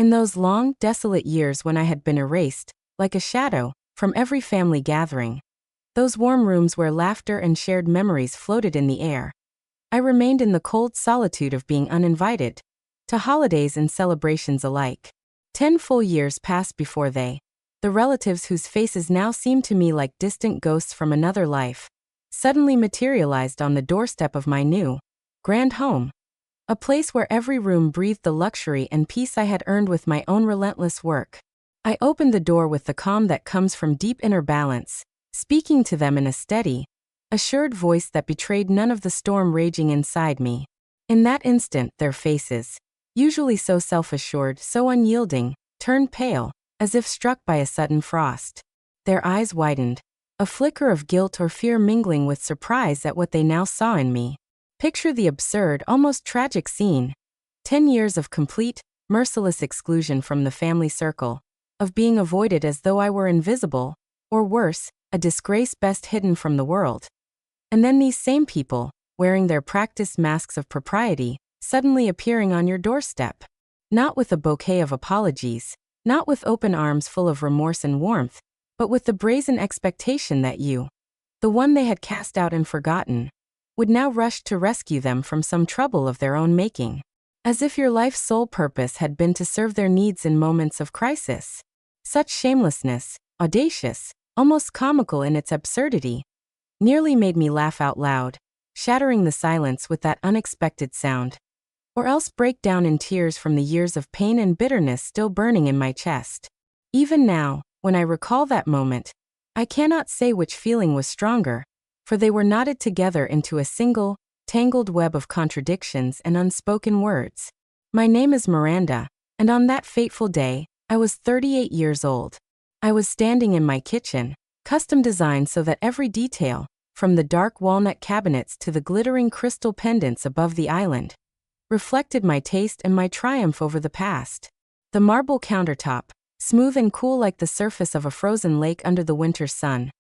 In those long, desolate years when I had been erased, like a shadow, from every family gathering. Those warm rooms where laughter and shared memories floated in the air. I remained in the cold solitude of being uninvited, to holidays and celebrations alike. 10 full years passed before the relatives whose faces now seemed to me like distant ghosts from another life, suddenly materialized on the doorstep of my new, grand home. A place where every room breathed the luxury and peace I had earned with my own relentless work. I opened the door with the calm that comes from deep inner balance, speaking to them in a steady, assured voice that betrayed none of the storm raging inside me. In that instant, their faces, usually so self-assured, so unyielding, turned pale, as if struck by a sudden frost. Their eyes widened, a flicker of guilt or fear mingling with surprise at what they now saw in me. Picture the absurd, almost tragic scene. 10 years of complete, merciless exclusion from the family circle, of being avoided as though I were invisible, or worse, a disgrace best hidden from the world. And then these same people, wearing their practiced masks of propriety, suddenly appearing on your doorstep. Not with a bouquet of apologies, not with open arms full of remorse and warmth, but with the brazen expectation that you, the one they had cast out and forgotten, would now rush to rescue them from some trouble of their own making. As if your life's sole purpose had been to serve their needs in moments of crisis. Such shamelessness, audacious, almost comical in its absurdity, nearly made me laugh out loud, shattering the silence with that unexpected sound. Or else break down in tears from the years of pain and bitterness still burning in my chest. Even now, when I recall that moment, I cannot say which feeling was stronger, for they were knotted together into a single, tangled web of contradictions and unspoken words. My name is Miranda, and on that fateful day, I was 38 years old. I was standing in my kitchen, custom designed so that every detail, from the dark walnut cabinets to the glittering crystal pendants above the island, reflected my taste and my triumph over the past. The marble countertop, smooth and cool like the surface of a frozen lake under the winter sun,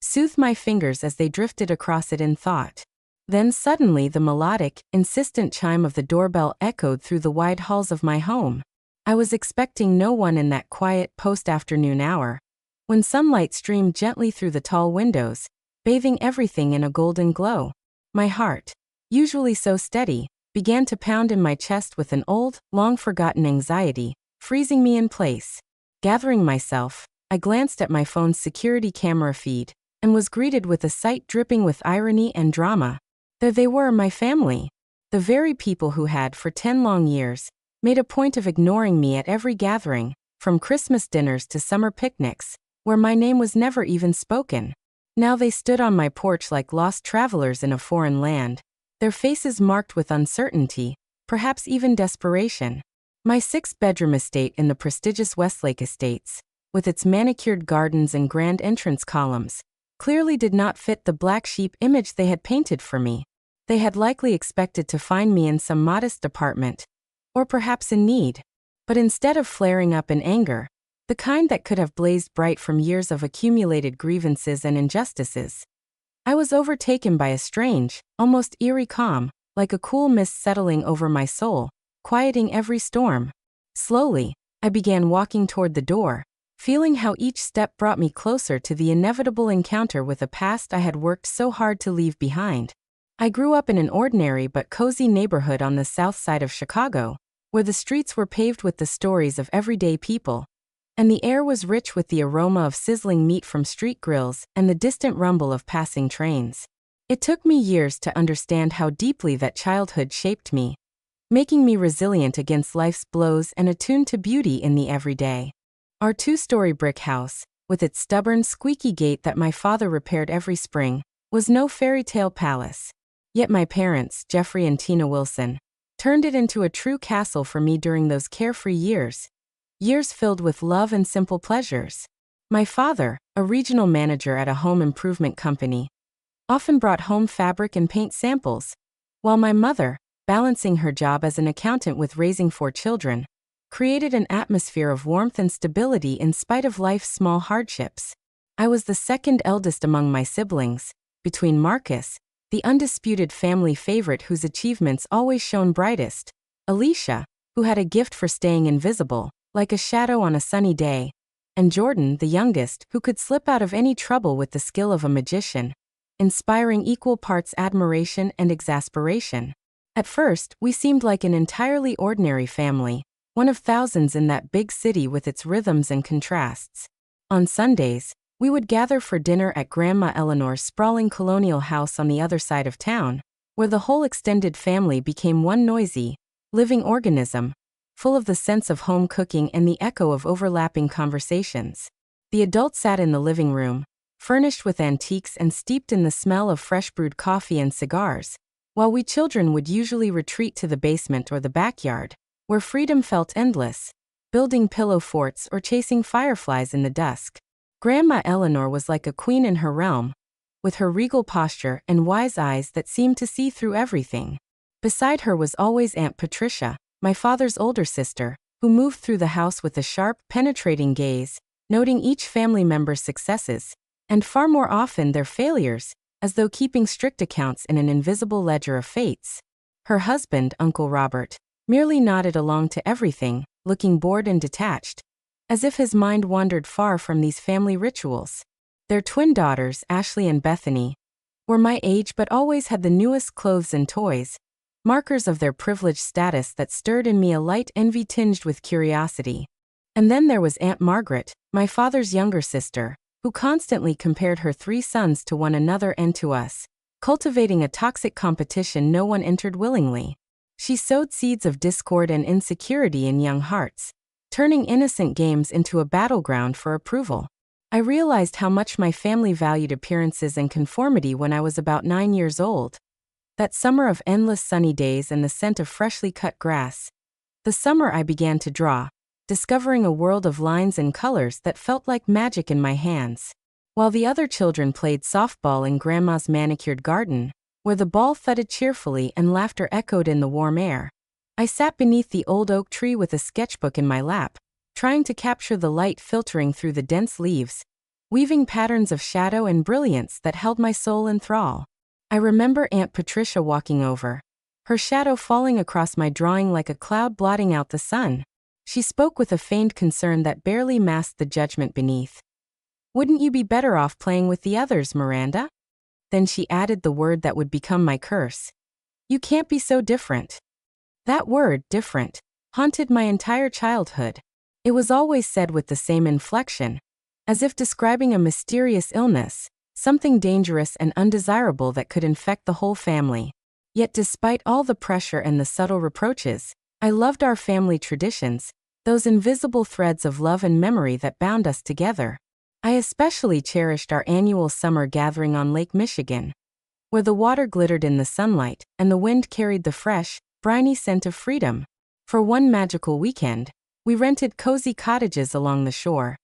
soothed my fingers as they drifted across it in thought. Then suddenly the melodic, insistent chime of the doorbell echoed through the wide halls of my home. I was expecting no one in that quiet post-afternoon hour, when sunlight streamed gently through the tall windows, bathing everything in a golden glow. My heart, usually so steady, began to pound in my chest with an old, long-forgotten anxiety, freezing me in place. Gathering myself, I glanced at my phone's security camera feed, and was greeted with a sight dripping with irony and drama. There they were, my family. The very people who had, for 10 long years, made a point of ignoring me at every gathering, from Christmas dinners to summer picnics, where my name was never even spoken. Now they stood on my porch like lost travelers in a foreign land, their faces marked with uncertainty, perhaps even desperation. My 6-bedroom estate in the prestigious Westlake Estates, with its manicured gardens and grand entrance columns, clearly did not fit the black sheep image they had painted for me. They had likely expected to find me in some modest apartment, or perhaps in need. But instead of flaring up in anger, the kind that could have blazed bright from years of accumulated grievances and injustices, I was overtaken by a strange, almost eerie calm, like a cool mist settling over my soul, quieting every storm. Slowly, I began walking toward the door, feeling how each step brought me closer to the inevitable encounter with a past I had worked so hard to leave behind. I grew up in an ordinary but cozy neighborhood on the south side of Chicago, where the streets were paved with the stories of everyday people, and the air was rich with the aroma of sizzling meat from street grills and the distant rumble of passing trains. It took me years to understand how deeply that childhood shaped me, making me resilient against life's blows and attuned to beauty in the everyday. Our 2-story brick house, with its stubborn, squeaky gate that my father repaired every spring, was no fairy tale palace. Yet my parents, Jeffrey and Tina Wilson, turned it into a true castle for me during those carefree years. Years filled with love and simple pleasures. My father, a regional manager at a home improvement company, often brought home fabric and paint samples, while my mother, balancing her job as an accountant with raising 4 children, created an atmosphere of warmth and stability in spite of life's small hardships. I was the second eldest among my siblings, between Marcus, the undisputed family favorite whose achievements always shone brightest, Alicia, who had a gift for staying invisible, like a shadow on a sunny day, and Jordan, the youngest, who could slip out of any trouble with the skill of a magician, inspiring equal parts admiration and exasperation. At first, we seemed like an entirely ordinary family, one of thousands in that big city with its rhythms and contrasts. On Sundays, we would gather for dinner at Grandma Eleanor's sprawling colonial house on the other side of town, where the whole extended family became one noisy, living organism, full of the sense of home cooking and the echo of overlapping conversations. The adults sat in the living room, furnished with antiques and steeped in the smell of fresh brewed coffee and cigars, while we children would usually retreat to the basement or the backyard, where freedom felt endless, building pillow forts or chasing fireflies in the dusk. Grandma Eleanor was like a queen in her realm, with her regal posture and wise eyes that seemed to see through everything. Beside her was always Aunt Patricia, my father's older sister, who moved through the house with a sharp, penetrating gaze, noting each family member's successes, and far more often their failures, as though keeping strict accounts in an invisible ledger of fates. Her husband, Uncle Robert, merely nodded along to everything, looking bored and detached, as if his mind wandered far from these family rituals. Their twin daughters, Ashley and Bethany, were my age but always had the newest clothes and toys, markers of their privileged status that stirred in me a light envy tinged with curiosity. And then there was Aunt Margaret, my father's younger sister, who constantly compared her 3 sons to one another and to us, cultivating a toxic competition no one entered willingly. She sowed seeds of discord and insecurity in young hearts, turning innocent games into a battleground for approval. I realized how much my family valued appearances and conformity when I was about 9 years old. That summer of endless sunny days and the scent of freshly cut grass. The summer I began to draw, discovering a world of lines and colors that felt like magic in my hands. While the other children played softball in Grandma's manicured garden, where the ball thudded cheerfully and laughter echoed in the warm air, I sat beneath the old oak tree with a sketchbook in my lap, trying to capture the light filtering through the dense leaves, weaving patterns of shadow and brilliance that held my soul in thrall. I remember Aunt Patricia walking over, her shadow falling across my drawing like a cloud blotting out the sun. She spoke with a feigned concern that barely masked the judgment beneath. "Wouldn't you be better off playing with the others, Miranda?" Then she added the word that would become my curse. "You can't be so different." That word, different, haunted my entire childhood. It was always said with the same inflection, as if describing a mysterious illness, something dangerous and undesirable that could infect the whole family. Yet despite all the pressure and the subtle reproaches, I loved our family traditions, those invisible threads of love and memory that bound us together. I especially cherished our annual summer gathering on Lake Michigan, where the water glittered in the sunlight and the wind carried the fresh, briny scent of freedom. For one magical weekend, we rented cozy cottages along the shore,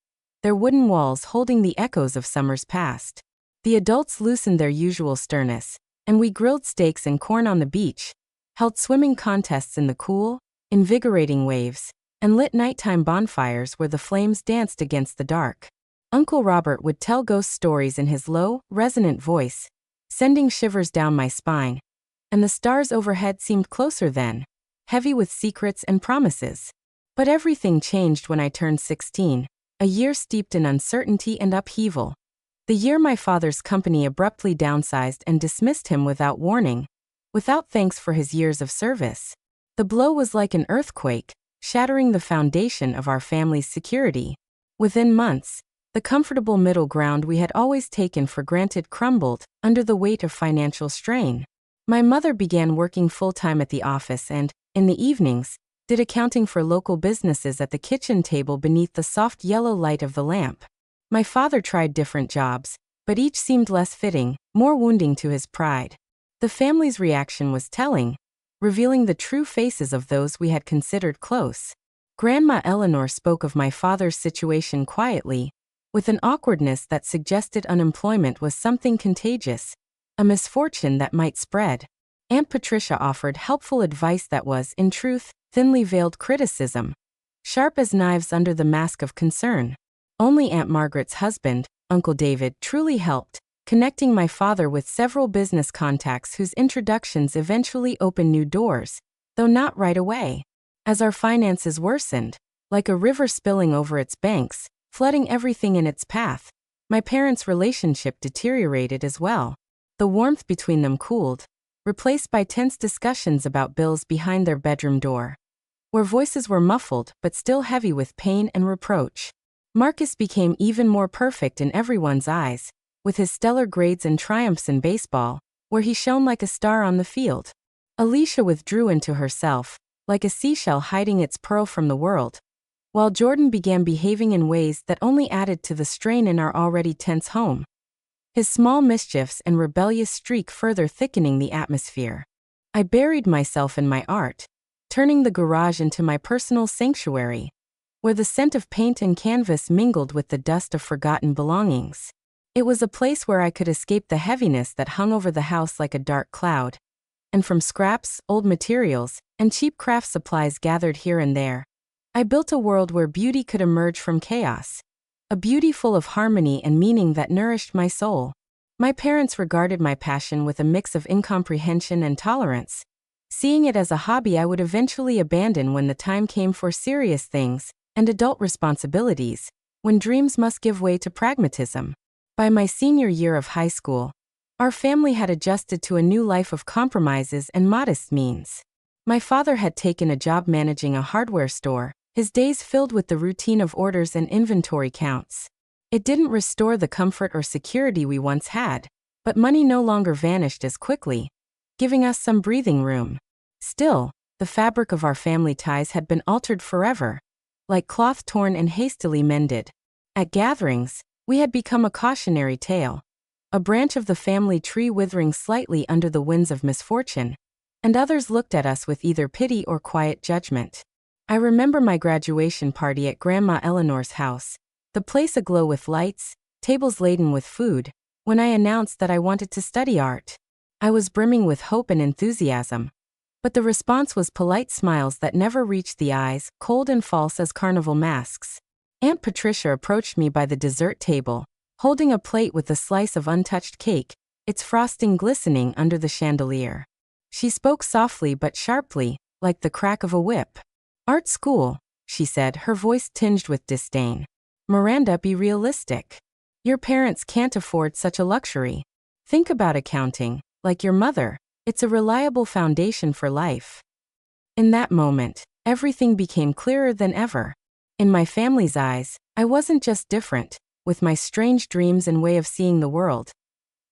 their wooden walls holding the echoes of summers past. The adults loosened their usual sternness, and we grilled steaks and corn on the beach, held swimming contests in the cool, invigorating waves, and lit nighttime bonfires where the flames danced against the dark. Uncle Robert would tell ghost stories in his low, resonant voice, sending shivers down my spine, and the stars overhead seemed closer then, heavy with secrets and promises. But everything changed when I turned 16, a year steeped in uncertainty and upheaval. The year my father's company abruptly downsized and dismissed him without warning, without thanks for his years of service. The blow was like an earthquake, shattering the foundation of our family's security. Within months, the comfortable middle ground we had always taken for granted crumbled under the weight of financial strain. My mother began working full-time at the office and, in the evenings, did accounting for local businesses at the kitchen table beneath the soft yellow light of the lamp. My father tried different jobs, but each seemed less fitting, more wounding to his pride. The family's reaction was telling, revealing the true faces of those we had considered close. Grandma Eleanor spoke of my father's situation quietly, with an awkwardness that suggested unemployment was something contagious, a misfortune that might spread. Aunt Patricia offered helpful advice that was, in truth, thinly veiled criticism, sharp as knives under the mask of concern. Only Aunt Margaret's husband, Uncle David, truly helped, connecting my father with several business contacts whose introductions eventually opened new doors, though not right away. As our finances worsened, Like a river spilling over its banks, flooding everything in its path. My parents' relationship deteriorated as well. The warmth between them cooled, replaced by tense discussions about bills behind their bedroom door, where voices were muffled but still heavy with pain and reproach. Marcus became even more perfect in everyone's eyes, with his stellar grades and triumphs in baseball, where he shone like a star on the field. Alicia withdrew into herself, like a seashell hiding its pearl from the world, while Jordan began behaving in ways that only added to the strain in our already tense home. His small mischiefs and rebellious streak further thickening the atmosphere. I buried myself in my art, turning the garage into my personal sanctuary, where the scent of paint and canvas mingled with the dust of forgotten belongings. It was a place where I could escape the heaviness that hung over the house like a dark cloud. And from scraps, old materials, and cheap craft supplies gathered here and there, I built a world where beauty could emerge from chaos. A beauty full of harmony and meaning that nourished my soul. My parents regarded my passion with a mix of incomprehension and tolerance, seeing it as a hobby I would eventually abandon when the time came for serious things and adult responsibilities, when dreams must give way to pragmatism. By my senior year of high school, our family had adjusted to a new life of compromises and modest means. My father had taken a job managing a hardware store, his days filled with the routine of orders and inventory counts. It didn't restore the comfort or security we once had, but money no longer vanished as quickly, giving us some breathing room. Still, the fabric of our family ties had been altered forever, like cloth torn and hastily mended. At gatherings, we had become a cautionary tale, a branch of the family tree withering slightly under the winds of misfortune, and others looked at us with either pity or quiet judgment. I remember my graduation party at Grandma Eleanor's house, the place aglow with lights, tables laden with food, when I announced that I wanted to study art. I was brimming with hope and enthusiasm, but the response was polite smiles that never reached the eyes, cold and false as carnival masks. Aunt Patricia approached me by the dessert table, holding a plate with a slice of untouched cake, its frosting glistening under the chandelier. She spoke softly but sharply, like the crack of a whip. "Art school," she said, her voice tinged with disdain. "Miranda, be realistic. Your parents can't afford such a luxury. Think about accounting, like your mother. It's a reliable foundation for life." In that moment, everything became clearer than ever. In my family's eyes, I wasn't just different, with my strange dreams and way of seeing the world.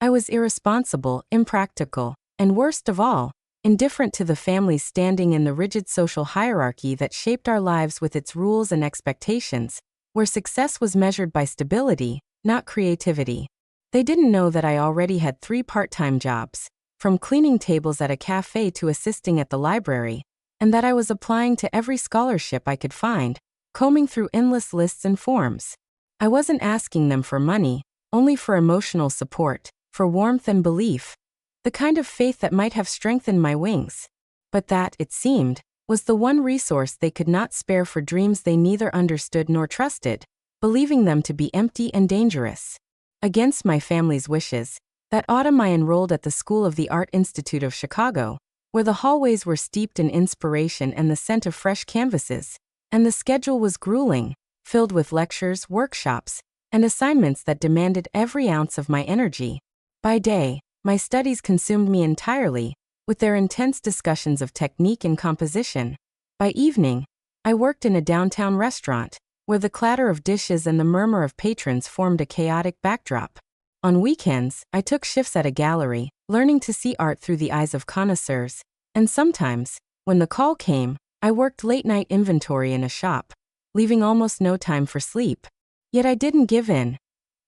I was irresponsible, impractical, and worst of all, indifferent to the family's standing in the rigid social hierarchy that shaped our lives with its rules and expectations, where success was measured by stability, not creativity. They didn't know that I already had 3 part-time jobs, from cleaning tables at a cafe to assisting at the library, and that I was applying to every scholarship I could find, combing through endless lists and forms. I wasn't asking them for money, only for emotional support, for warmth and belief, the kind of faith that might have strengthened my wings. But that, it seemed, was the one resource they could not spare for dreams they neither understood nor trusted, believing them to be empty and dangerous. Against my family's wishes, that autumn I enrolled at the School of the Art Institute of Chicago, where the hallways were steeped in inspiration and the scent of fresh canvases, and the schedule was grueling, filled with lectures, workshops, and assignments that demanded every ounce of my energy. By day, my studies consumed me entirely, with their intense discussions of technique and composition. By evening, I worked in a downtown restaurant, where the clatter of dishes and the murmur of patrons formed a chaotic backdrop. On weekends, I took shifts at a gallery, learning to see art through the eyes of connoisseurs, and sometimes, when the call came, I worked late-night inventory in a shop, leaving almost no time for sleep. Yet I didn't give in.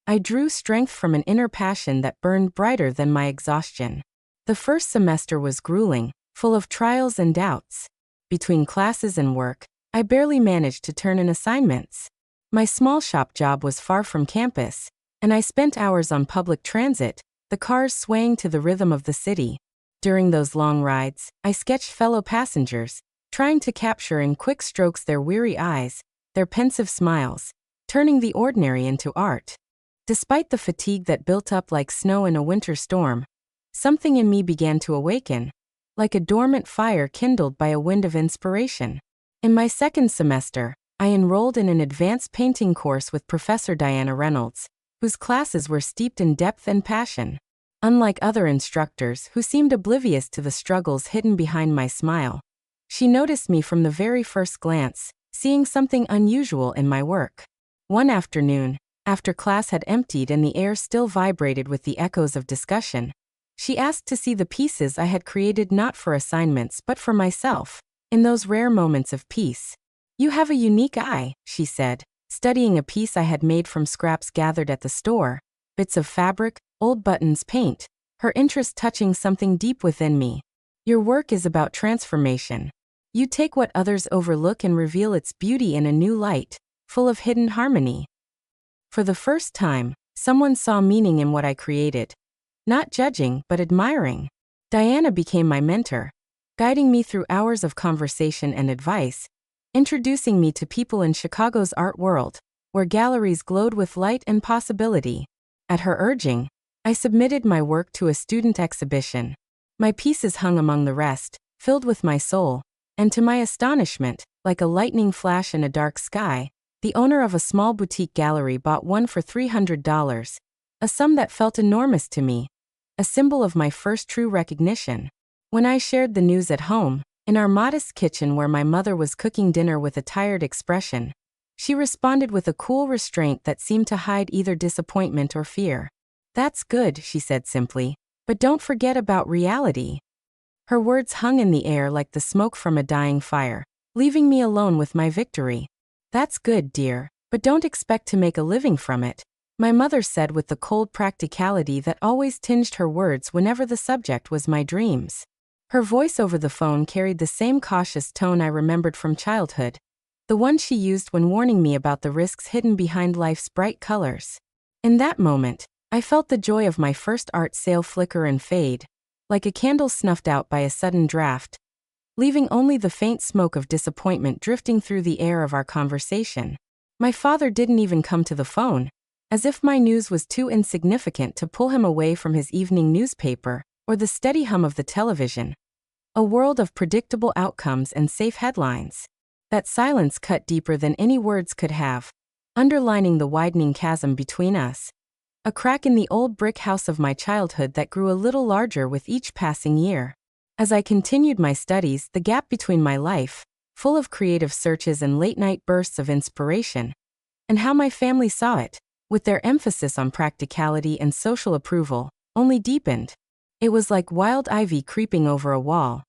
I drew strength from an inner passion that burned brighter than my exhaustion. The first semester was grueling, full of trials and doubts. Between classes and work, I barely managed to turn in assignments. My small shop job was far from campus, and I spent hours on public transit, the cars swaying to the rhythm of the city. During those long rides, I sketched fellow passengers, trying to capture in quick strokes their weary eyes, their pensive smiles, turning the ordinary into art. Despite the fatigue that built up like snow in a winter storm, something in me began to awaken, like a dormant fire kindled by a wind of inspiration. In my second semester, I enrolled in an advanced painting course with Professor Diana Reynolds, whose classes were steeped in depth and passion. Unlike other instructors who seemed oblivious to the struggles hidden behind my smile, she noticed me from the very first glance, seeing something unusual in my work. One afternoon, after class had emptied and the air still vibrated with the echoes of discussion, she asked to see the pieces I had created not for assignments but for myself, in those rare moments of peace. "You have a unique eye," she said, studying a piece I had made from scraps gathered at the store, bits of fabric, old buttons, paint, her interest touching something deep within me. "Your work is about transformation. You take what others overlook and reveal its beauty in a new light, full of hidden harmony." For the first time, someone saw meaning in what I created. Not judging, but admiring. Diana became my mentor, guiding me through hours of conversation and advice, introducing me to people in Chicago's art world, where galleries glowed with light and possibility. At her urging, I submitted my work to a student exhibition. My pieces hung among the rest, filled with my soul, and to my astonishment, like a lightning flash in a dark sky, the owner of a small boutique gallery bought one for $300, a sum that felt enormous to me, a symbol of my first true recognition. When I shared the news at home, in our modest kitchen where my mother was cooking dinner with a tired expression, she responded with a cool restraint that seemed to hide either disappointment or fear. "That's good," she said simply, "but don't forget about reality." Her words hung in the air like the smoke from a dying fire, leaving me alone with my victory. "That's good, dear, but don't expect to make a living from it," my mother said with the cold practicality that always tinged her words whenever the subject was my dreams. Her voice over the phone carried the same cautious tone I remembered from childhood, the one she used when warning me about the risks hidden behind life's bright colors. In that moment, I felt the joy of my first art sale flicker and fade, like a candle snuffed out by a sudden draft, leaving only the faint smoke of disappointment drifting through the air of our conversation. My father didn't even come to the phone, as if my news was too insignificant to pull him away from his evening newspaper or the steady hum of the television. A world of predictable outcomes and safe headlines. That silence cut deeper than any words could have, underlining the widening chasm between us. A crack in the old brick house of my childhood that grew a little larger with each passing year. As I continued my studies, the gap between my life, full of creative searches and late-night bursts of inspiration, and how my family saw it, with their emphasis on practicality and social approval, only deepened. It was like wild ivy creeping over a wall,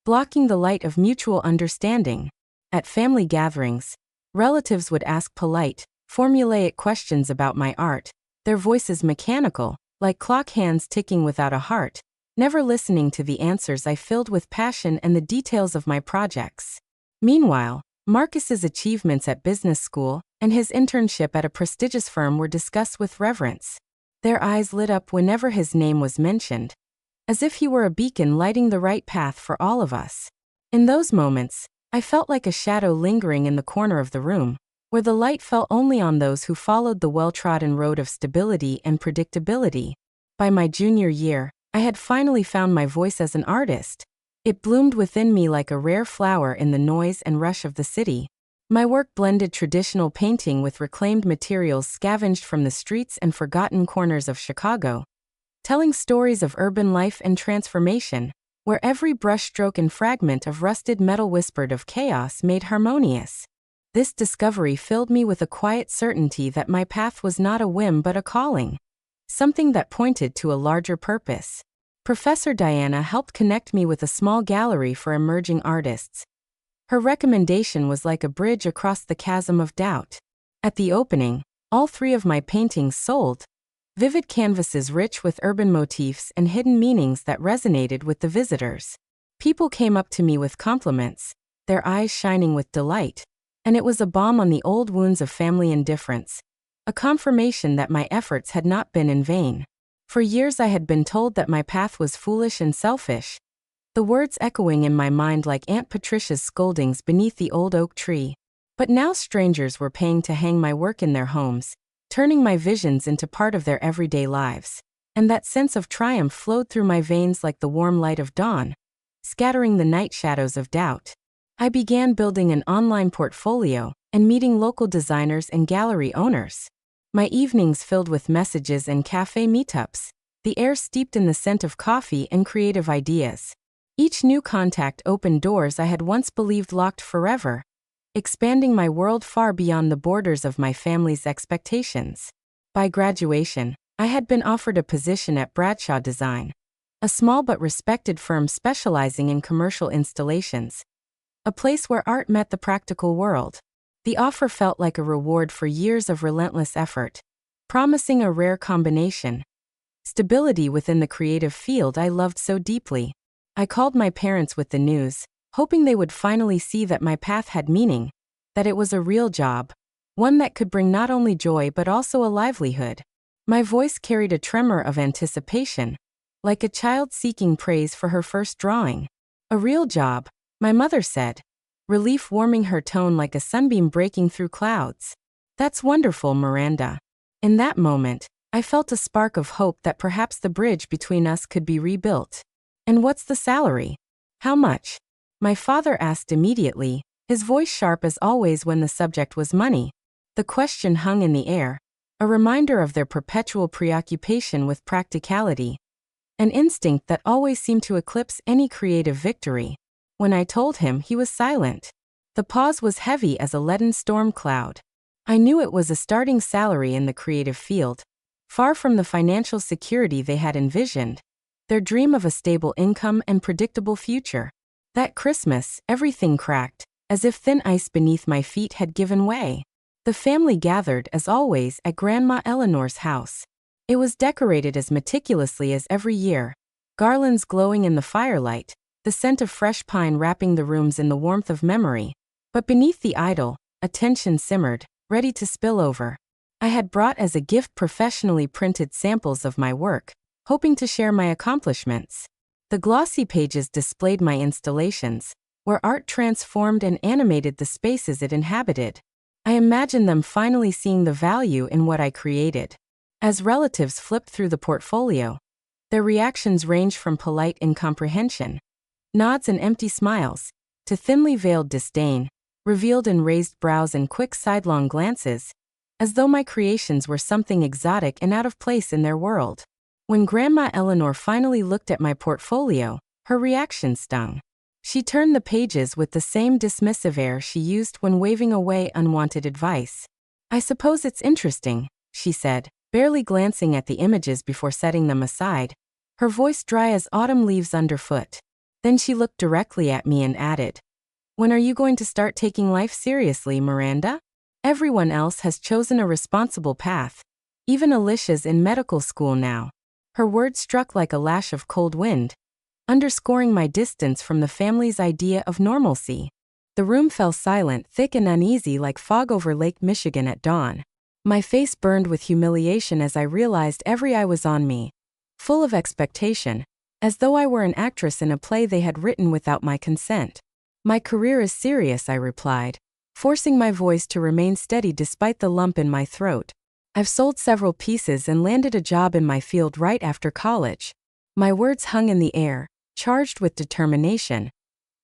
blocking the light of mutual understanding. At family gatherings, relatives would ask polite, formulaic questions about my art, their voices mechanical, like clock hands ticking without a heart, never listening to the answers I filled with passion and the details of my projects. Meanwhile, Marcus's achievements at business school and his internship at a prestigious firm were discussed with reverence. Their eyes lit up whenever his name was mentioned, as if he were a beacon lighting the right path for all of us. In those moments, I felt like a shadow lingering in the corner of the room, where the light fell only on those who followed the well-trodden road of stability and predictability. By my junior year, I had finally found my voice as an artist. It bloomed within me like a rare flower in the noise and rush of the city. My work blended traditional painting with reclaimed materials scavenged from the streets and forgotten corners of Chicago, telling stories of urban life and transformation, where every brushstroke and fragment of rusted metal whispered of chaos made harmonious. This discovery filled me with a quiet certainty that my path was not a whim but a calling, something that pointed to a larger purpose. Professor Diana helped connect me with a small gallery for emerging artists. Her recommendation was like a bridge across the chasm of doubt. At the opening, all 3 of my paintings sold, vivid canvases rich with urban motifs and hidden meanings that resonated with the visitors. People came up to me with compliments, their eyes shining with delight, and it was a balm on the old wounds of family indifference, a confirmation that my efforts had not been in vain. For years I had been told that my path was foolish and selfish, the words echoing in my mind like Aunt Patricia's scoldings beneath the old oak tree. But now strangers were paying to hang my work in their homes, turning my visions into part of their everyday lives. And that sense of triumph flowed through my veins like the warm light of dawn, scattering the night shadows of doubt. I began building an online portfolio, and meeting local designers and gallery owners. My evenings filled with messages and cafe meetups, the air steeped in the scent of coffee and creative ideas. Each new contact opened doors I had once believed locked forever, expanding my world far beyond the borders of my family's expectations. By graduation, I had been offered a position at Bradshaw Design, a small but respected firm specializing in commercial installations, a place where art met the practical world. The offer felt like a reward for years of relentless effort, promising a rare combination: stability within the creative field I loved so deeply. I called my parents with the news, hoping they would finally see that my path had meaning, that it was a real job, one that could bring not only joy but also a livelihood. My voice carried a tremor of anticipation, like a child seeking praise for her first drawing. A real job, my mother said, relief warming her tone like a sunbeam breaking through clouds. That's wonderful, Miranda. In that moment, I felt a spark of hope that perhaps the bridge between us could be rebuilt. And what's the salary? How much? My father asked immediately, his voice sharp as always when the subject was money. The question hung in the air, a reminder of their perpetual preoccupation with practicality, an instinct that always seemed to eclipse any creative victory. When I told him, he was silent. The pause was heavy as a leaden storm cloud. I knew it was a starting salary in the creative field, far from the financial security they had envisioned, their dream of a stable income and predictable future. That Christmas, everything cracked, as if thin ice beneath my feet had given way. The family gathered, as always, at Grandma Eleanor's house. It was decorated as meticulously as every year, garlands glowing in the firelight, the scent of fresh pine wrapping the rooms in the warmth of memory. But beneath the idol, a tension simmered, ready to spill over. I had brought as a gift professionally printed samples of my work, hoping to share my accomplishments. The glossy pages displayed my installations, where art transformed and animated the spaces it inhabited. I imagined them finally seeing the value in what I created. As relatives flipped through the portfolio, their reactions ranged from polite incomprehension, nods and empty smiles, to thinly veiled disdain, revealed in raised brows and quick sidelong glances, as though my creations were something exotic and out of place in their world. When Grandma Eleanor finally looked at my portfolio, her reaction stung. She turned the pages with the same dismissive air she used when waving away unwanted advice. "I suppose it's interesting," she said, barely glancing at the images before setting them aside, her voice dry as autumn leaves underfoot. Then she looked directly at me and added, "When are you going to start taking life seriously, Miranda? Everyone else has chosen a responsible path. Even Alicia's in medical school now." Her words struck like a lash of cold wind, underscoring my distance from the family's idea of normalcy. The room fell silent, thick and uneasy like fog over Lake Michigan at dawn. My face burned with humiliation as I realized every eye was on me, full of expectation, as though I were an actress in a play they had written without my consent. "My career is serious," I replied, forcing my voice to remain steady despite the lump in my throat. "I've sold several pieces and landed a job in my field right after college." My words hung in the air, charged with determination,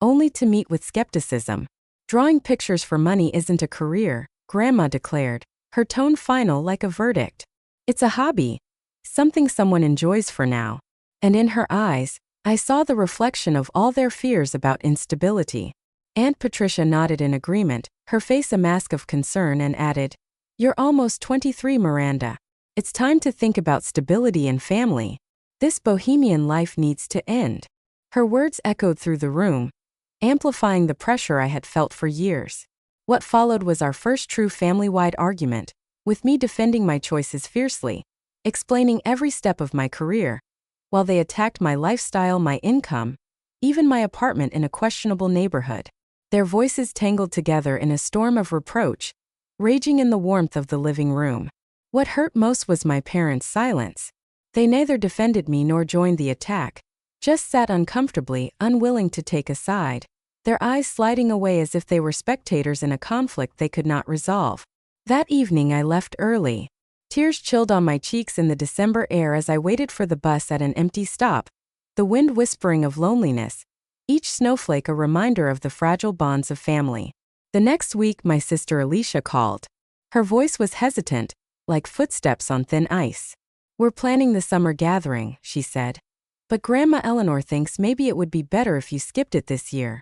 only to meet with skepticism. "Drawing pictures for money isn't a career," Grandma declared, her tone final like a verdict. "It's a hobby, something someone enjoys for now." And in her eyes, I saw the reflection of all their fears about instability. Aunt Patricia nodded in agreement, her face a mask of concern, and added, "You're almost 23, Miranda. It's time to think about stability and family. This bohemian life needs to end." Her words echoed through the room, amplifying the pressure I had felt for years. What followed was our first true family-wide argument, with me defending my choices fiercely, explaining every step of my career, while they attacked my lifestyle, my income, even my apartment in a questionable neighborhood. Their voices tangled together in a storm of reproach, raging in the warmth of the living room. What hurt most was my parents' silence. They neither defended me nor joined the attack, just sat uncomfortably, unwilling to take a side, their eyes sliding away as if they were spectators in a conflict they could not resolve. That evening I left early. Tears chilled on my cheeks in the December air as I waited for the bus at an empty stop, the wind whispering of loneliness, each snowflake a reminder of the fragile bonds of family. The next week, my sister Alicia called. Her voice was hesitant, like footsteps on thin ice. "We're planning the summer gathering," she said. "But Grandma Eleanor thinks maybe it would be better if you skipped it this year.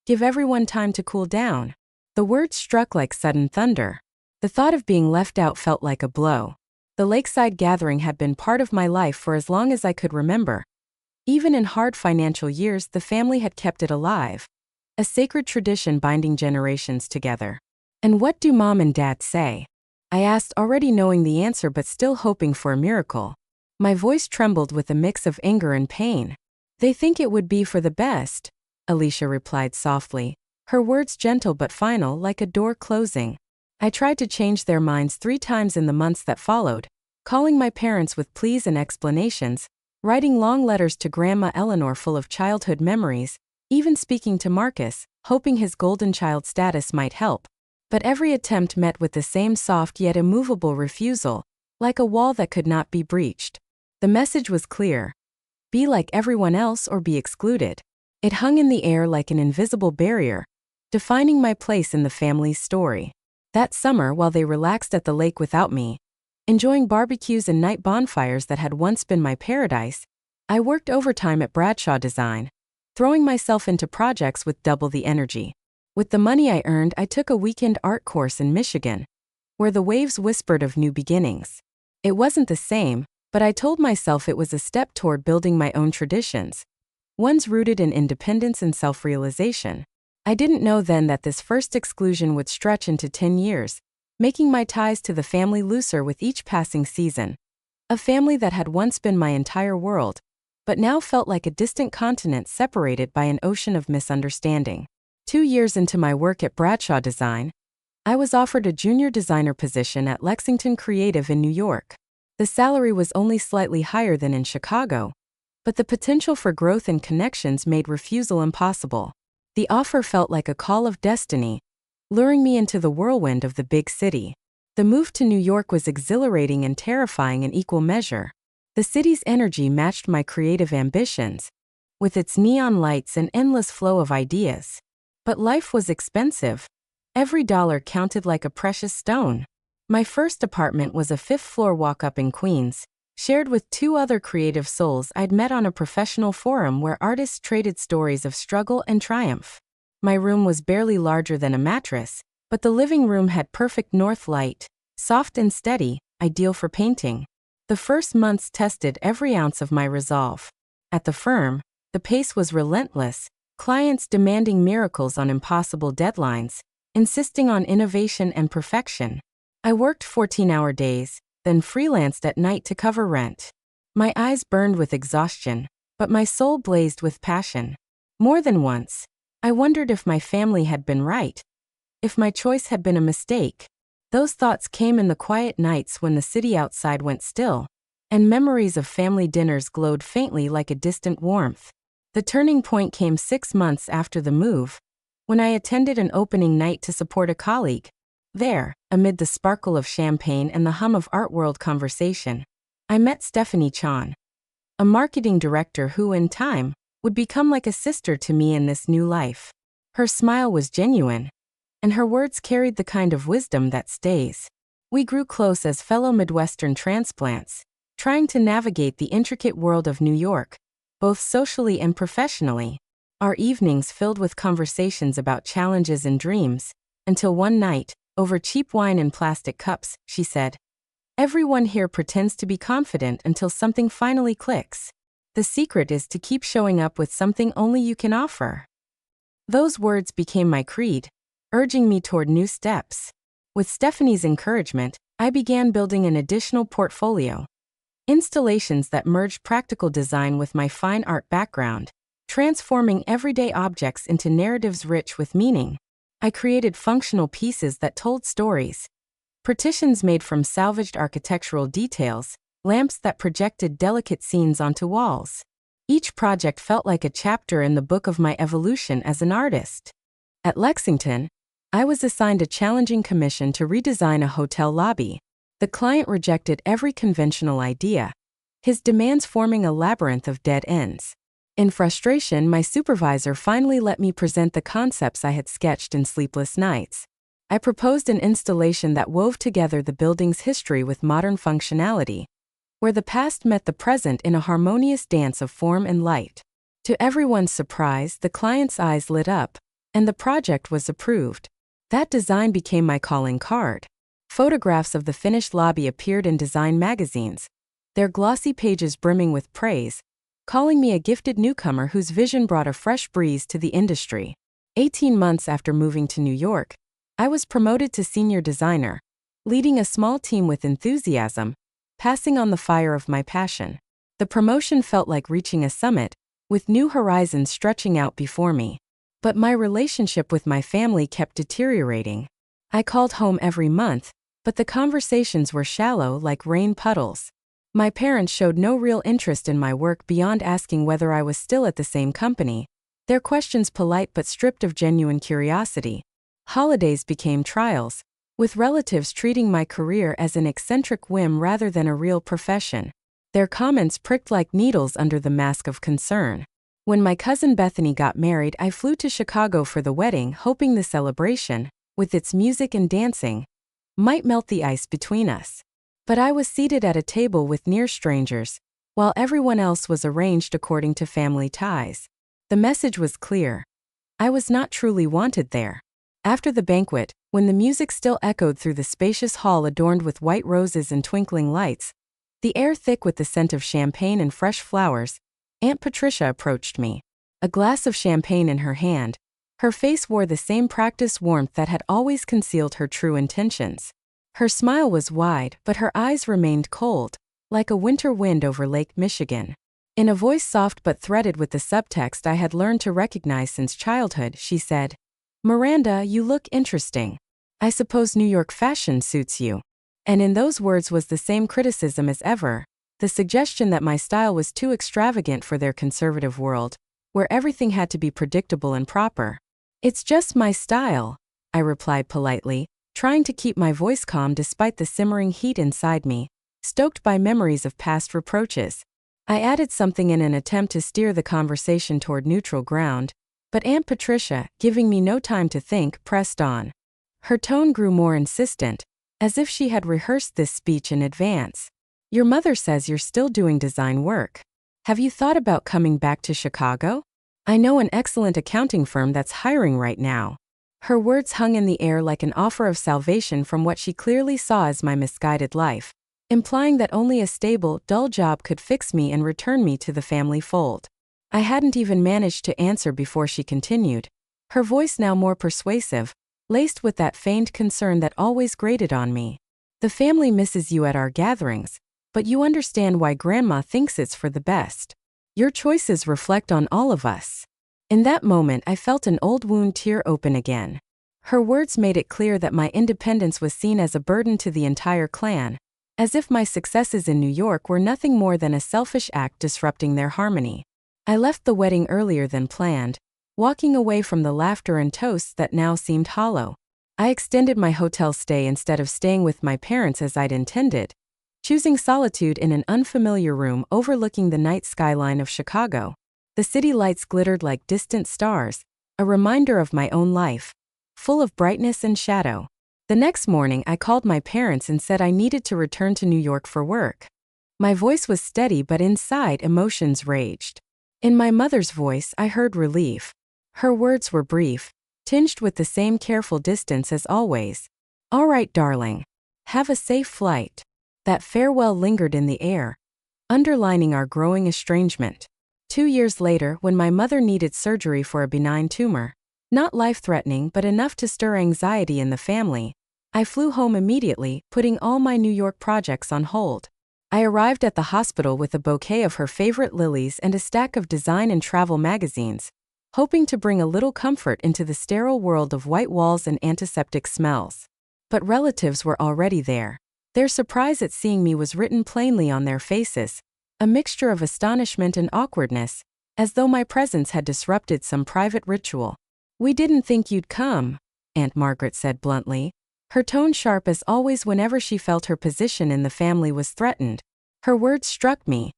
Give everyone time to cool down." The words struck like sudden thunder. The thought of being left out felt like a blow. The lakeside gathering had been part of my life for as long as I could remember. Even in hard financial years, the family had kept it alive. A sacred tradition binding generations together. "And what do Mom and Dad say?" I asked, already knowing the answer but still hoping for a miracle. My voice trembled with a mix of anger and pain. "They think it would be for the best," Alicia replied softly, her words gentle but final, like a door closing. I tried to change their minds 3 times in the months that followed, calling my parents with pleas and explanations, writing long letters to Grandma Eleanor full of childhood memories, even speaking to Marcus, hoping his golden child status might help. But every attempt met with the same soft yet immovable refusal, like a wall that could not be breached. The message was clear: be like everyone else or be excluded. It hung in the air like an invisible barrier, defining my place in the family's story. That summer, while they relaxed at the lake without me, enjoying barbecues and night bonfires that had once been my paradise, I worked overtime at Bradshaw Design, throwing myself into projects with double the energy. With the money I earned, I took a weekend art course in Michigan, where the waves whispered of new beginnings. It wasn't the same, but I told myself it was a step toward building my own traditions, ones rooted in independence and self-realization. I didn't know then that this first exclusion would stretch into 10 years, making my ties to the family looser with each passing season. A family that had once been my entire world, but now felt like a distant continent separated by an ocean of misunderstanding. 2 years into my work at Bradshaw Design, I was offered a junior designer position at Lexington Creative in New York. The salary was only slightly higher than in Chicago, but the potential for growth and connections made refusal impossible. The offer felt like a call of destiny, luring me into the whirlwind of the big city. The move to New York was exhilarating and terrifying in equal measure. The city's energy matched my creative ambitions, with its neon lights and endless flow of ideas. But life was expensive. Every dollar counted like a precious stone. My first apartment was a 5th-floor walk-up in Queens, shared with 2 other creative souls I'd met on a professional forum where artists traded stories of struggle and triumph. My room was barely larger than a mattress, but the living room had perfect north light, soft and steady, ideal for painting. The first months tested every ounce of my resolve. At the firm, the pace was relentless, clients demanding miracles on impossible deadlines, insisting on innovation and perfection. I worked 14-hour days, then freelanced at night to cover rent. My eyes burned with exhaustion, but my soul blazed with passion. More than once, I wondered if my family had been right, if my choice had been a mistake. Those thoughts came in the quiet nights when the city outside went still, and memories of family dinners glowed faintly like a distant warmth. The turning point came 6 months after the move, when I attended an opening night to support a colleague. There, amid the sparkle of champagne and the hum of art world conversation, I met Stephanie Chan, a marketing director who, in time, would become like a sister to me in this new life. Her smile was genuine, and her words carried the kind of wisdom that stays. We grew close as fellow Midwestern transplants, trying to navigate the intricate world of New York, both socially and professionally. Our evenings filled with conversations about challenges and dreams, until one night, over cheap wine in plastic cups, she said, "Everyone here pretends to be confident until something finally clicks. The secret is to keep showing up with something only you can offer." Those words became my creed, urging me toward new steps. With Stephanie's encouragement, I began building an additional portfolio. Installations that merged practical design with my fine art background, transforming everyday objects into narratives rich with meaning. I created functional pieces that told stories. Partitions made from salvaged architectural details, lamps that projected delicate scenes onto walls. Each project felt like a chapter in the book of my evolution as an artist. At Lexington, I was assigned a challenging commission to redesign a hotel lobby. The client rejected every conventional idea, his demands forming a labyrinth of dead ends. In frustration, my supervisor finally let me present the concepts I had sketched in sleepless nights. I proposed an installation that wove together the building's history with modern functionality, where the past met the present in a harmonious dance of form and light. To everyone's surprise, the client's eyes lit up, and the project was approved. That design became my calling card. Photographs of the finished lobby appeared in design magazines, their glossy pages brimming with praise, calling me a gifted newcomer whose vision brought a fresh breeze to the industry. 18 months after moving to New York, I was promoted to senior designer, leading a small team with enthusiasm, passing on the fire of my passion. The promotion felt like reaching a summit, with new horizons stretching out before me. But my relationship with my family kept deteriorating. I called home every month, but the conversations were shallow like rain puddles. My parents showed no real interest in my work beyond asking whether I was still at the same company, their questions polite but stripped of genuine curiosity. Holidays became trials, with relatives treating my career as an eccentric whim rather than a real profession. Their comments pricked like needles under the mask of concern. When my cousin Bethany got married, I flew to Chicago for the wedding, hoping the celebration, with its music and dancing, might melt the ice between us. But I was seated at a table with near strangers, while everyone else was arranged according to family ties. The message was clear. I was not truly wanted there. After the banquet, when the music still echoed through the spacious hall adorned with white roses and twinkling lights, the air thick with the scent of champagne and fresh flowers, Aunt Patricia approached me, a glass of champagne in her hand. Her face wore the same practiced warmth that had always concealed her true intentions. Her smile was wide, but her eyes remained cold, like a winter wind over Lake Michigan. In a voice soft but threaded with the subtext I had learned to recognize since childhood, she said, "Miranda, you look interesting. I suppose New York fashion suits you." And in those words was the same criticism as ever, the suggestion that my style was too extravagant for their conservative world, where everything had to be predictable and proper. "It's just my style," I replied politely, trying to keep my voice calm despite the simmering heat inside me, stoked by memories of past reproaches. I added something in an attempt to steer the conversation toward neutral ground, but Aunt Patricia, giving me no time to think, pressed on. Her tone grew more insistent, as if she had rehearsed this speech in advance. "Your mother says you're still doing design work. Have you thought about coming back to Chicago? I know an excellent accounting firm that's hiring right now." Her words hung in the air like an offer of salvation from what she clearly saw as my misguided life, implying that only a stable, dull job could fix me and return me to the family fold. I hadn't even managed to answer before she continued, her voice now more persuasive, laced with that feigned concern that always grated on me. "The family misses you at our gatherings, but you understand why Grandma thinks it's for the best. Your choices reflect on all of us." In that moment, I felt an old wound tear open again. Her words made it clear that my independence was seen as a burden to the entire clan, as if my successes in New York were nothing more than a selfish act disrupting their harmony. I left the wedding earlier than planned, walking away from the laughter and toasts that now seemed hollow. I extended my hotel stay instead of staying with my parents as I'd intended, choosing solitude in an unfamiliar room overlooking the night skyline of Chicago. The city lights glittered like distant stars, a reminder of my own life, full of brightness and shadow. The next morning, I called my parents and said I needed to return to New York for work. My voice was steady, but inside emotions raged. In my mother's voice, I heard relief. Her words were brief, tinged with the same careful distance as always. "All right, darling. Have a safe flight." That farewell lingered in the air, underlining our growing estrangement. 2 years later, when my mother needed surgery for a benign tumor, not life-threatening but enough to stir anxiety in the family, I flew home immediately, putting all my New York projects on hold. I arrived at the hospital with a bouquet of her favorite lilies and a stack of design and travel magazines, hoping to bring a little comfort into the sterile world of white walls and antiseptic smells. But relatives were already there. Their surprise at seeing me was written plainly on their faces, a mixture of astonishment and awkwardness, as though my presence had disrupted some private ritual. "We didn't think you'd come," Aunt Margaret said bluntly, her tone sharp as always whenever she felt her position in the family was threatened. Her words struck me,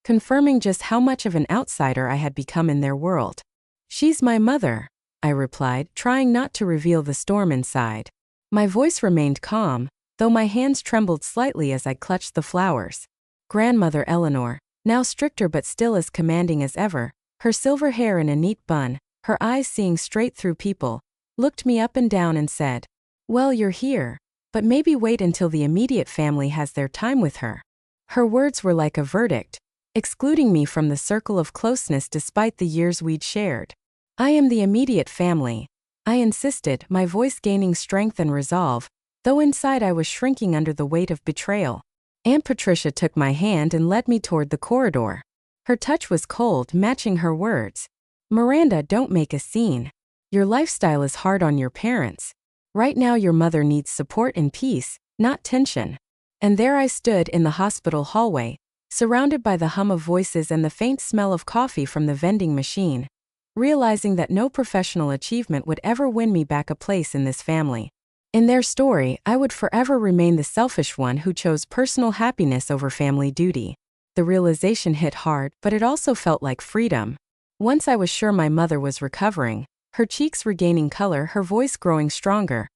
confirming just how much of an outsider I had become in their world. "She's my mother," I replied, trying not to reveal the storm inside. My voice remained calm, though my hands trembled slightly as I clutched the flowers. Grandmother Eleanor, now stricter but still as commanding as ever, her silver hair in a neat bun, her eyes seeing straight through people, looked me up and down and said, "Well, you're here, but maybe wait until the immediate family has their time with her." Her words were like a verdict, excluding me from the circle of closeness despite the years we'd shared. "I am the immediate family," I insisted, my voice gaining strength and resolve, though inside I was shrinking under the weight of betrayal. Aunt Patricia took my hand and led me toward the corridor. Her touch was cold, matching her words. "Miranda, don't make a scene. Your lifestyle is hard on your parents. Right now your mother needs support and peace, not tension." And there I stood in the hospital hallway, surrounded by the hum of voices and the faint smell of coffee from the vending machine, realizing that no professional achievement would ever win me back a place in this family. In their story, I would forever remain the selfish one who chose personal happiness over family duty. The realization hit hard, but it also felt like freedom. Once I was sure my mother was recovering, her cheeks regaining color, her voice growing stronger,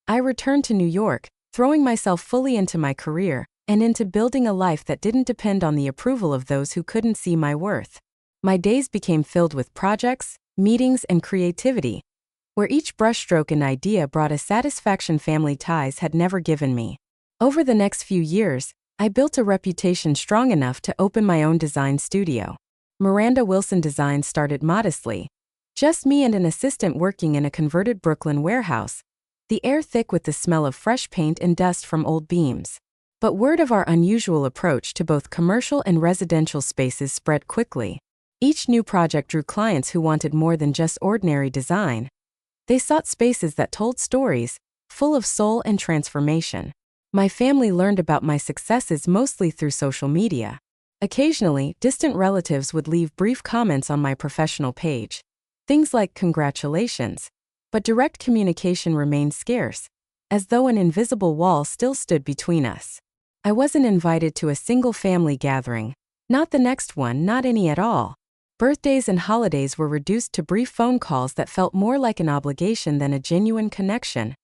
I returned to New York, throwing myself fully into my career, and into building a life that didn't depend on the approval of those who couldn't see my worth. My days became filled with projects, meetings, and creativity, where each brushstroke and idea brought a satisfaction family ties had never given me. Over the next few years, I built a reputation strong enough to open my own design studio. Miranda Wilson Designs started modestly, just me and an assistant working in a converted Brooklyn warehouse, the air thick with the smell of fresh paint and dust from old beams. But word of our unusual approach to both commercial and residential spaces spread quickly. Each new project drew clients who wanted more than just ordinary design. They sought spaces that told stories, full of soul and transformation. My family learned about my successes mostly through social media. Occasionally, distant relatives would leave brief comments on my professional page. Things like "congratulations," but direct communication remained scarce, as though an invisible wall still stood between us. I wasn't invited to a single family gathering, not the next one, not any at all. Birthdays and holidays were reduced to brief phone calls that felt more like an obligation than a genuine connection.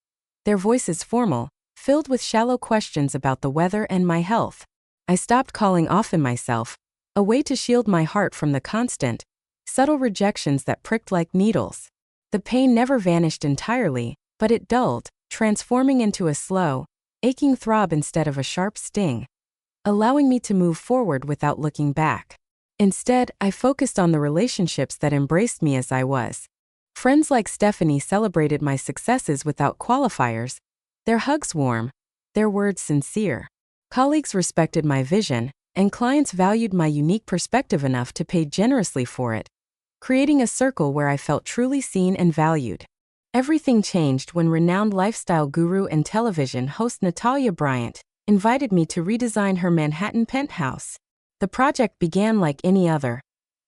Their voices formal, filled with shallow questions about the weather and my health. I stopped calling often myself, a way to shield my heart from the constant, subtle rejections that pricked like needles. The pain never vanished entirely, but it dulled, transforming into a slow, aching throb instead of a sharp sting, allowing me to move forward without looking back. Instead, I focused on the relationships that embraced me as I was. Friends like Stephanie celebrated my successes without qualifiers, their hugs warm, their words sincere. Colleagues respected my vision, and clients valued my unique perspective enough to pay generously for it, creating a circle where I felt truly seen and valued. Everything changed when renowned lifestyle guru and television host Natalia Bryant invited me to redesign her Manhattan penthouse. The project began like any other.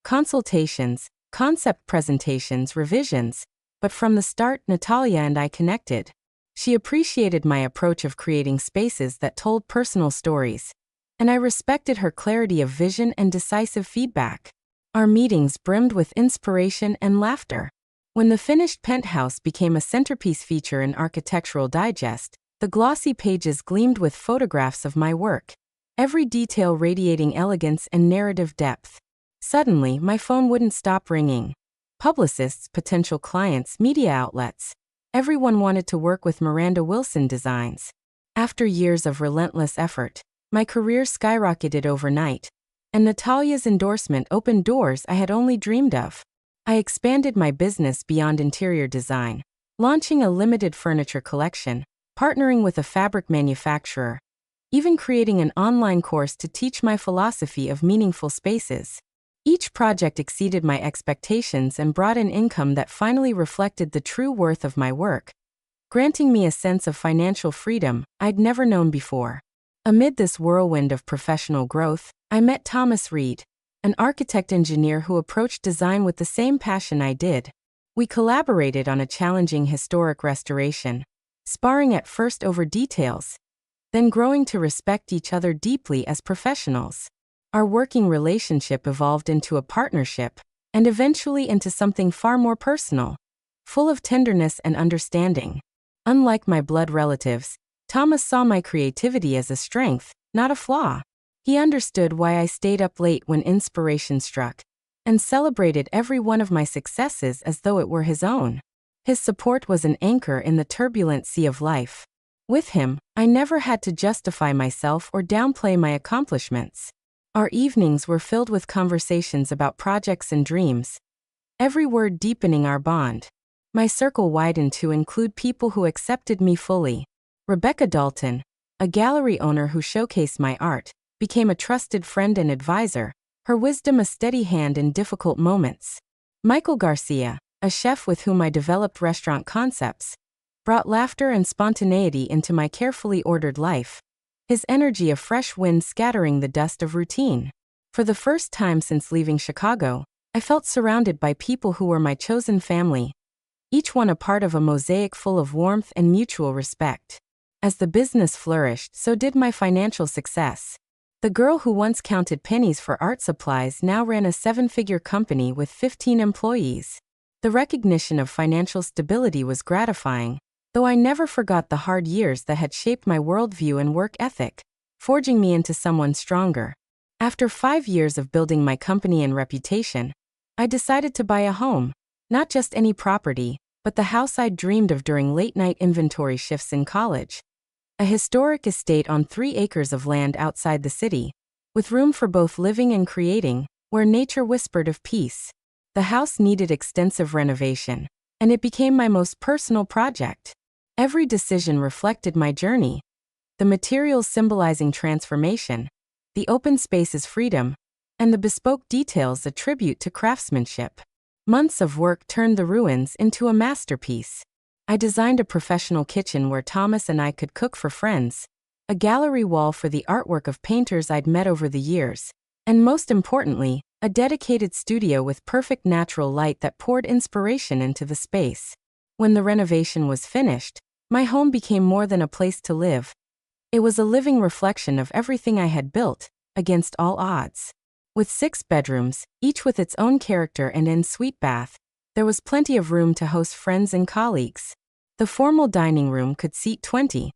Consultations, concept presentations, revisions, but from the start Natalia and I connected. She appreciated my approach of creating spaces that told personal stories, and I respected her clarity of vision and decisive feedback. Our meetings brimmed with inspiration and laughter. When the finished penthouse became a centerpiece feature in Architectural Digest, the glossy pages gleamed with photographs of my work, every detail radiating elegance and narrative depth. Suddenly, my phone wouldn't stop ringing. Publicists, potential clients, media outlets. Everyone wanted to work with Miranda Wilson Designs. After years of relentless effort, my career skyrocketed overnight, and Natalia's endorsement opened doors I had only dreamed of. I expanded my business beyond interior design, launching a limited furniture collection, partnering with a fabric manufacturer, even creating an online course to teach my philosophy of meaningful spaces. Each project exceeded my expectations and brought an income that finally reflected the true worth of my work, granting me a sense of financial freedom I'd never known before. Amid this whirlwind of professional growth, I met Thomas Reed, an architect-engineer who approached design with the same passion I did. We collaborated on a challenging historic restoration, sparring at first over details, then growing to respect each other deeply as professionals. Our working relationship evolved into a partnership, and eventually into something far more personal, full of tenderness and understanding. Unlike my blood relatives, Thomas saw my creativity as a strength, not a flaw. He understood why I stayed up late when inspiration struck, and celebrated every one of my successes as though it were his own. His support was an anchor in the turbulent sea of life. With him, I never had to justify myself or downplay my accomplishments. Our evenings were filled with conversations about projects and dreams, every word deepening our bond. My circle widened to include people who accepted me fully. Rebecca Dalton, a gallery owner who showcased my art, became a trusted friend and advisor, her wisdom a steady hand in difficult moments. Michael Garcia, a chef with whom I developed restaurant concepts, brought laughter and spontaneity into my carefully ordered life, his energy a fresh wind scattering the dust of routine. For the first time since leaving Chicago, I felt surrounded by people who were my chosen family, each one a part of a mosaic full of warmth and mutual respect. As the business flourished, so did my financial success. The girl who once counted pennies for art supplies now ran a 7-figure company with 15 employees. The recognition of financial stability was gratifying, though I never forgot the hard years that had shaped my worldview and work ethic, forging me into someone stronger. After 5 years of building my company and reputation, I decided to buy a home, not just any property, but the house I'd dreamed of during late-night inventory shifts in college. A historic estate on 3 acres of land outside the city, with room for both living and creating, where nature whispered of peace. The house needed extensive renovation, and it became my most personal project. Every decision reflected my journey. The materials symbolizing transformation, the open spaces freedom, and the bespoke details a tribute to craftsmanship. Months of work turned the ruins into a masterpiece. I designed a professional kitchen where Thomas and I could cook for friends, a gallery wall for the artwork of painters I'd met over the years, and most importantly, a dedicated studio with perfect natural light that poured inspiration into the space. When the renovation was finished, my home became more than a place to live. It was a living reflection of everything I had built, against all odds. With 6 bedrooms, each with its own character and en-suite bath, there was plenty of room to host friends and colleagues. The formal dining room could seat 20,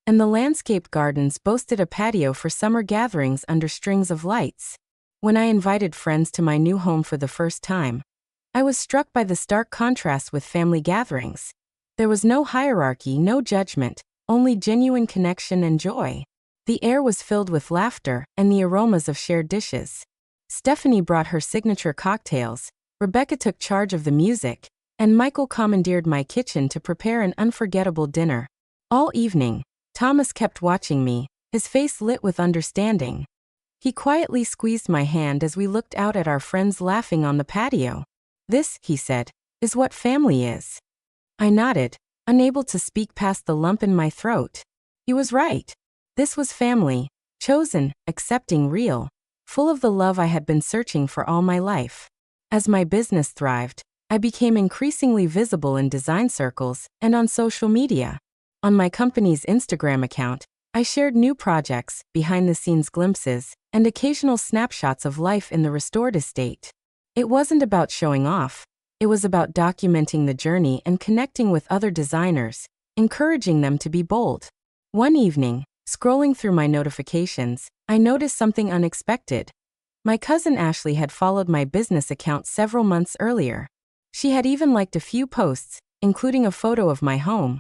and the landscaped gardens boasted a patio for summer gatherings under strings of lights. When I invited friends to my new home for the first time, I was struck by the stark contrast with family gatherings. There was no hierarchy, no judgment, only genuine connection and joy. The air was filled with laughter and the aromas of shared dishes. Stephanie brought her signature cocktails, Rebecca took charge of the music, and Michael commandeered my kitchen to prepare an unforgettable dinner. All evening, Thomas kept watching me, his face lit with understanding. He quietly squeezed my hand as we looked out at our friends laughing on the patio. "This," he said, "is what family is." I nodded, unable to speak past the lump in my throat. He was right. This was family, chosen, accepting, real, full of the love I had been searching for all my life. As my business thrived, I became increasingly visible in design circles and on social media. On my company's Instagram account, I shared new projects, behind-the-scenes glimpses, and occasional snapshots of life in the restored estate. It wasn't about showing off. It was about documenting the journey and connecting with other designers, encouraging them to be bold. One evening, scrolling through my notifications, I noticed something unexpected. My cousin Ashley had followed my business account several months earlier. She had even liked a few posts, including a photo of my home,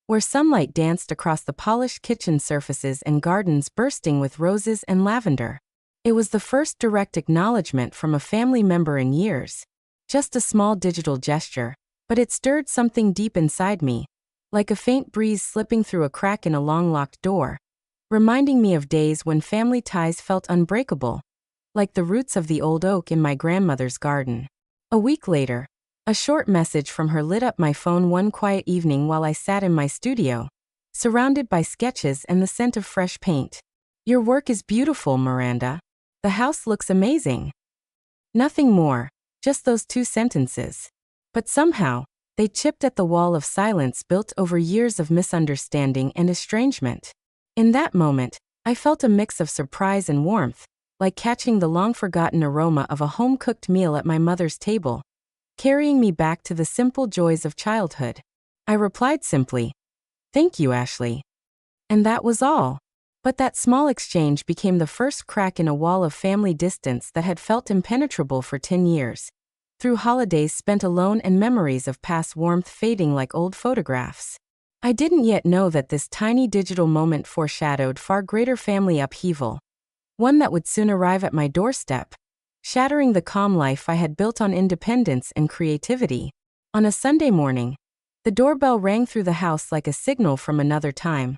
where sunlight danced across the polished kitchen surfaces and gardens bursting with roses and lavender. It was the first direct acknowledgement from a family member in years. Just a small digital gesture, but it stirred something deep inside me, like a faint breeze slipping through a crack in a long-locked door, reminding me of days when family ties felt unbreakable, like the roots of the old oak in my grandmother's garden. A week later, a short message from her lit up my phone one quiet evening while I sat in my studio, surrounded by sketches and the scent of fresh paint. "Your work is beautiful, Miranda. The house looks amazing." Nothing more, just those 2 sentences. But somehow, they chipped at the wall of silence built over years of misunderstanding and estrangement. In that moment, I felt a mix of surprise and warmth, like catching the long-forgotten aroma of a home-cooked meal at my mother's table, carrying me back to the simple joys of childhood. I replied simply, "Thank you, Ashley." And that was all. But that small exchange became the first crack in a wall of family distance that had felt impenetrable for 10 years. Through holidays spent alone and memories of past warmth fading like old photographs. I didn't yet know that this tiny digital moment foreshadowed far greater family upheaval. One that would soon arrive at my doorstep, shattering the calm life I had built on independence and creativity. On a Sunday morning, the doorbell rang through the house like a signal from another time,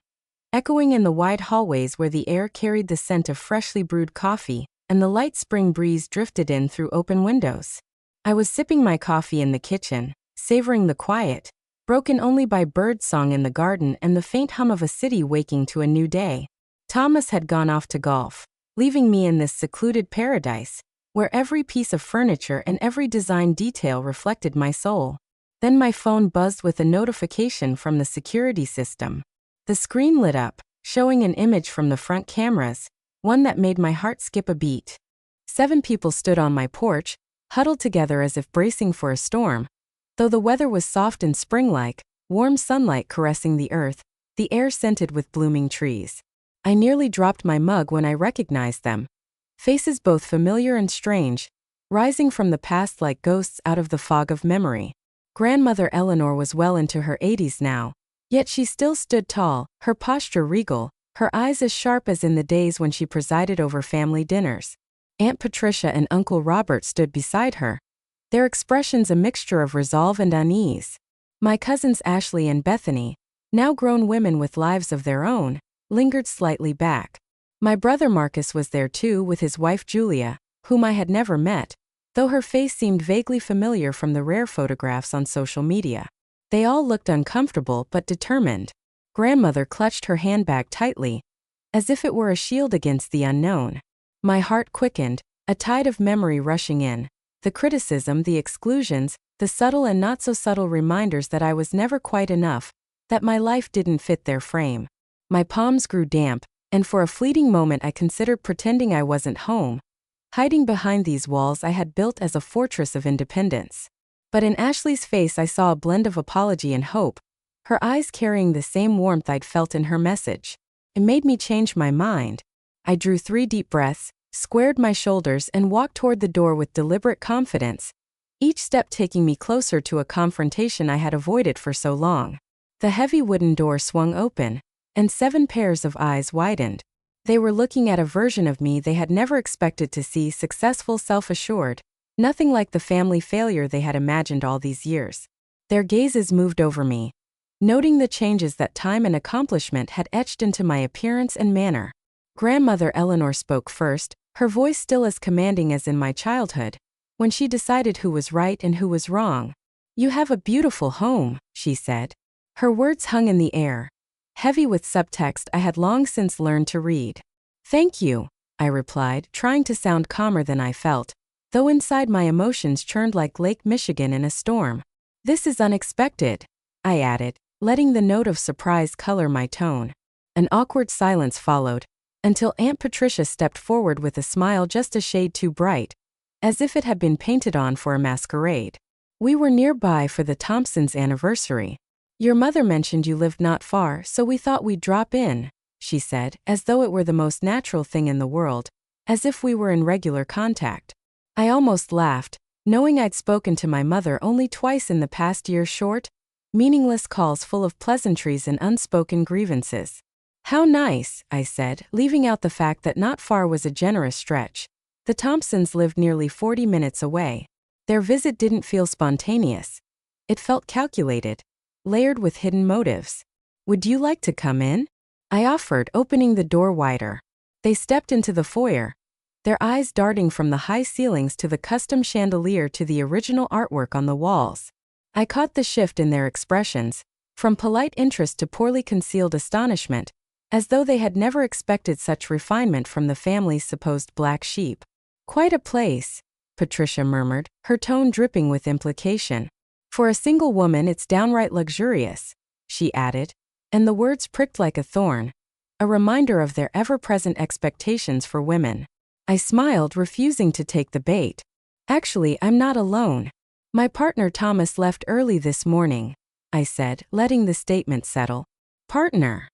echoing in the wide hallways where the air carried the scent of freshly brewed coffee, and the light spring breeze drifted in through open windows. I was sipping my coffee in the kitchen, savoring the quiet, broken only by birdsong in the garden and the faint hum of a city waking to a new day. Thomas had gone off to golf, leaving me in this secluded paradise, where every piece of furniture and every design detail reflected my soul. Then my phone buzzed with a notification from the security system. The screen lit up, showing an image from the front cameras, one that made my heart skip a beat. 7 people stood on my porch, huddled together as if bracing for a storm. Though the weather was soft and spring-like, warm sunlight caressing the earth, the air scented with blooming trees. I nearly dropped my mug when I recognized them. Faces both familiar and strange, rising from the past like ghosts out of the fog of memory. Grandmother Eleanor was well into her 80s now, yet she still stood tall, her posture regal, her eyes as sharp as in the days when she presided over family dinners. Aunt Patricia and Uncle Robert stood beside her, their expressions a mixture of resolve and unease. My cousins Ashley and Bethany, now grown women with lives of their own, lingered slightly back. My brother Marcus was there too, with his wife Julia, whom I had never met, though her face seemed vaguely familiar from the rare photographs on social media. They all looked uncomfortable but determined. Grandmother clutched her handbag tightly, as if it were a shield against the unknown. My heart quickened, a tide of memory rushing in. The criticism, the exclusions, the subtle and not-so-subtle reminders that I was never quite enough, that my life didn't fit their frame. My palms grew damp, and for a fleeting moment I considered pretending I wasn't home, hiding behind these walls I had built as a fortress of independence. But in Ashley's face I saw a blend of apology and hope, her eyes carrying the same warmth I'd felt in her message. It made me change my mind. I drew 3 deep breaths, squared my shoulders and walked toward the door with deliberate confidence, each step taking me closer to a confrontation I had avoided for so long. The heavy wooden door swung open, and 7 pairs of eyes widened. They were looking at a version of me they had never expected to see, successful, self-assured, nothing like the family failure they had imagined all these years. Their gazes moved over me, noting the changes that time and accomplishment had etched into my appearance and manner. Grandmother Eleanor spoke first, her voice still as commanding as in my childhood, when she decided who was right and who was wrong. "You have a beautiful home," she said. Her words hung in the air, heavy with subtext I had long since learned to read. "Thank you," I replied, trying to sound calmer than I felt, though inside my emotions churned like Lake Michigan in a storm. "This is unexpected," I added, letting the note of surprise color my tone. An awkward silence followed, until Aunt Patricia stepped forward with a smile just a shade too bright, as if it had been painted on for a masquerade. "We were nearby for the Thompsons' anniversary. Your mother mentioned you lived not far, so we thought we'd drop in," she said, as though it were the most natural thing in the world, as if we were in regular contact. I almost laughed, knowing I'd spoken to my mother only twice in the past year, short, meaningless calls full of pleasantries and unspoken grievances. "How nice," I said, leaving out the fact that not far was a generous stretch. The Thompsons lived nearly 40 minutes away. Their visit didn't feel spontaneous. It felt calculated, layered with hidden motives. "Would you like to come in?" I offered, opening the door wider. They stepped into the foyer, their eyes darting from the high ceilings to the custom chandelier to the original artwork on the walls. I caught the shift in their expressions, from polite interest to poorly concealed astonishment, as though they had never expected such refinement from the family's supposed black sheep. "Quite a place," Patricia murmured, her tone dripping with implication. "For a single woman it's downright luxurious," she added, and the words pricked like a thorn, a reminder of their ever-present expectations for women. I smiled, refusing to take the bait. Actually, I'm not alone. My partner Thomas left early this morning, I said, letting the statement settle. Partner?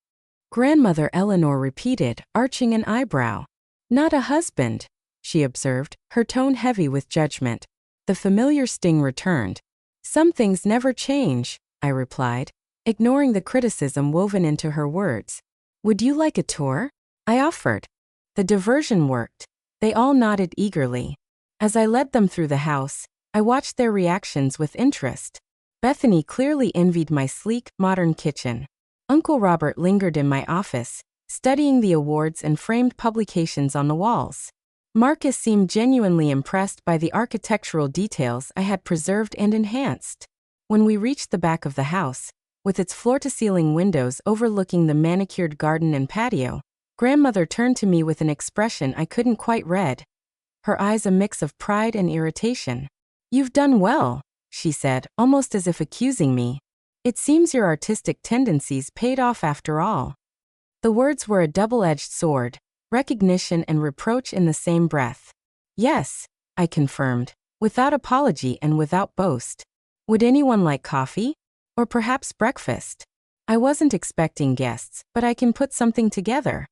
Grandmother Eleanor repeated, arching an eyebrow. Not a husband, she observed, her tone heavy with judgment. The familiar sting returned. Some things never change, I replied, ignoring the criticism woven into her words. Would you like a tour? I offered. The diversion worked. They all nodded eagerly. As I led them through the house, I watched their reactions with interest. Bethany clearly envied my sleek, modern kitchen. Uncle Robert lingered in my office, studying the awards and framed publications on the walls. Marcus seemed genuinely impressed by the architectural details I had preserved and enhanced. When we reached the back of the house, with its floor-to-ceiling windows overlooking the manicured garden and patio, Grandmother turned to me with an expression I couldn't quite read. Her eyes a mix of pride and irritation. You've done well, she said, almost as if accusing me. It seems your artistic tendencies paid off after all. The words were a double-edged sword, recognition and reproach in the same breath. Yes, I confirmed, without apology and without boast. Would anyone like coffee? Or perhaps breakfast? I wasn't expecting guests, but I can put something together.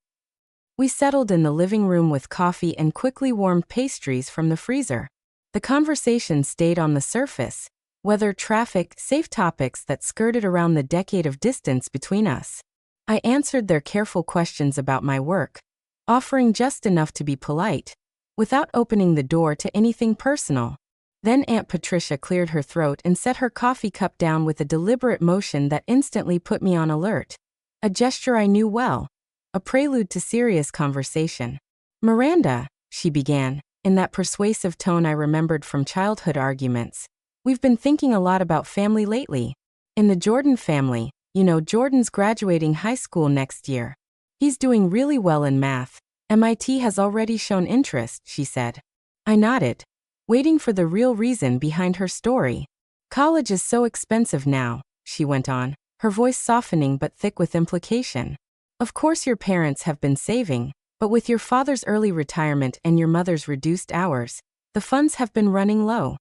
We settled in the living room with coffee and quickly warmed pastries from the freezer. The conversation stayed on the surface, weather, traffic, safe topics that skirted around the decade of distance between us. I answered their careful questions about my work, offering just enough to be polite, without opening the door to anything personal. Then Aunt Patricia cleared her throat and set her coffee cup down with a deliberate motion that instantly put me on alert. A gesture I knew well, a prelude to serious conversation. Miranda, she began, in that persuasive tone I remembered from childhood arguments. We've been thinking a lot about family lately. In the Jordan family, you know, Jordan's graduating high school next year. He's doing really well in math. MIT has already shown interest, she said. I nodded, waiting for the real reason behind her story. College is so expensive now, she went on, her voice softening but thick with implication. Of course your parents have been saving, but with your father's early retirement and your mother's reduced hours, the funds have been running low.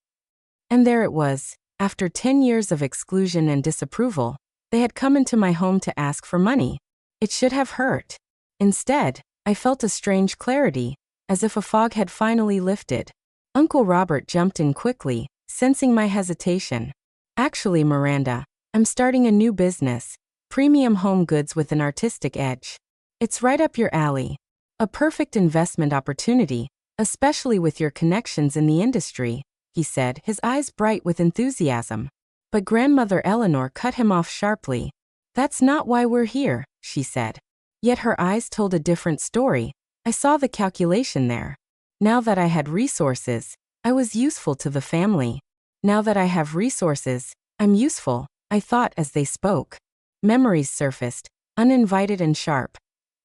And there it was, after 10 years of exclusion and disapproval, they had come into my home to ask for money. It should have hurt. Instead, I felt a strange clarity, as if a fog had finally lifted. Uncle Robert jumped in quickly, sensing my hesitation. Actually, Miranda, I'm starting a new business, premium home goods with an artistic edge. It's right up your alley. A perfect investment opportunity, especially with your connections in the industry, he said, his eyes bright with enthusiasm. But Grandmother Eleanor cut him off sharply. That's not why we're here, she said. Yet her eyes told a different story. I saw the calculation there. Now that I had resources, I was useful to the family. Now that I have resources, I'm useful, I thought as they spoke. Memories surfaced, uninvited and sharp.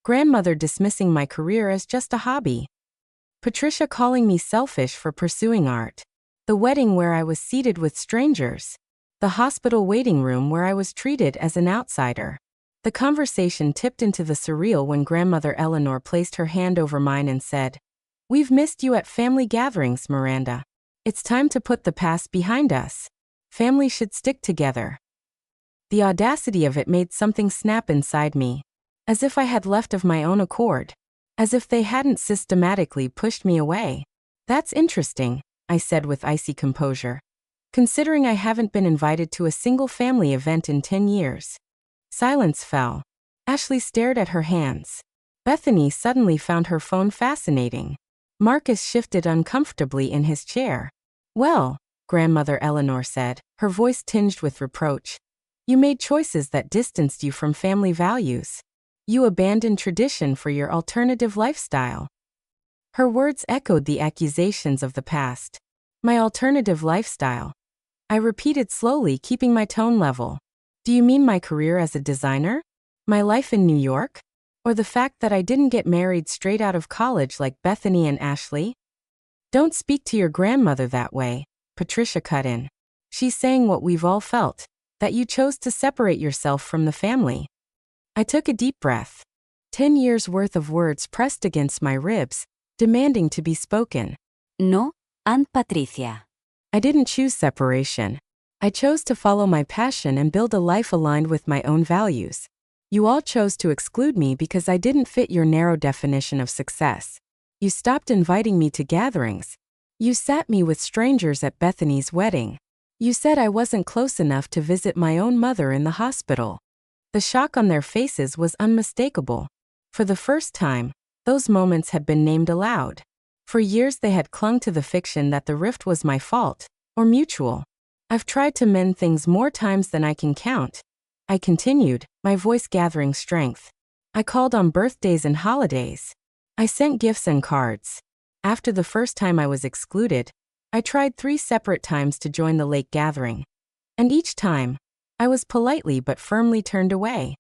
Grandmother dismissing my career as just a hobby. Patricia calling me selfish for pursuing art. The wedding where I was seated with strangers. The hospital waiting room where I was treated as an outsider. The conversation tipped into the surreal when Grandmother Eleanor placed her hand over mine and said, "We've missed you at family gatherings, Miranda. It's time to put the past behind us. Family should stick together." The audacity of it made something snap inside me. As if I had left of my own accord. As if they hadn't systematically pushed me away. That's interesting, I said with icy composure. Considering I haven't been invited to a single family event in 10 years. Silence fell. Ashley stared at her hands. Bethany suddenly found her phone fascinating. Marcus shifted uncomfortably in his chair. Well, Grandmother Eleanor said, her voice tinged with reproach. You made choices that distanced you from family values. You abandoned tradition for your alternative lifestyle. Her words echoed the accusations of the past. My alternative lifestyle. I repeated slowly, keeping my tone level. Do you mean my career as a designer? My life in New York? Or the fact that I didn't get married straight out of college like Bethany and Ashley? Don't speak to your grandmother that way, Patricia cut in. She's saying what we've all felt, that you chose to separate yourself from the family. I took a deep breath. 10 years worth of words pressed against my ribs, demanding to be spoken. No, Aunt Patricia. I didn't choose separation. I chose to follow my passion and build a life aligned with my own values. You all chose to exclude me because I didn't fit your narrow definition of success. You stopped inviting me to gatherings. You sat me with strangers at Bethany's wedding. You said I wasn't close enough to visit my own mother in the hospital. The shock on their faces was unmistakable. For the first time, those moments had been named aloud. For years they had clung to the fiction that the rift was my fault, or mutual. I've tried to mend things more times than I can count. I continued, my voice gathering strength. I called on birthdays and holidays. I sent gifts and cards. After the first time I was excluded, I tried 3 separate times to join the lake gathering. And each time, I was politely but firmly turned away.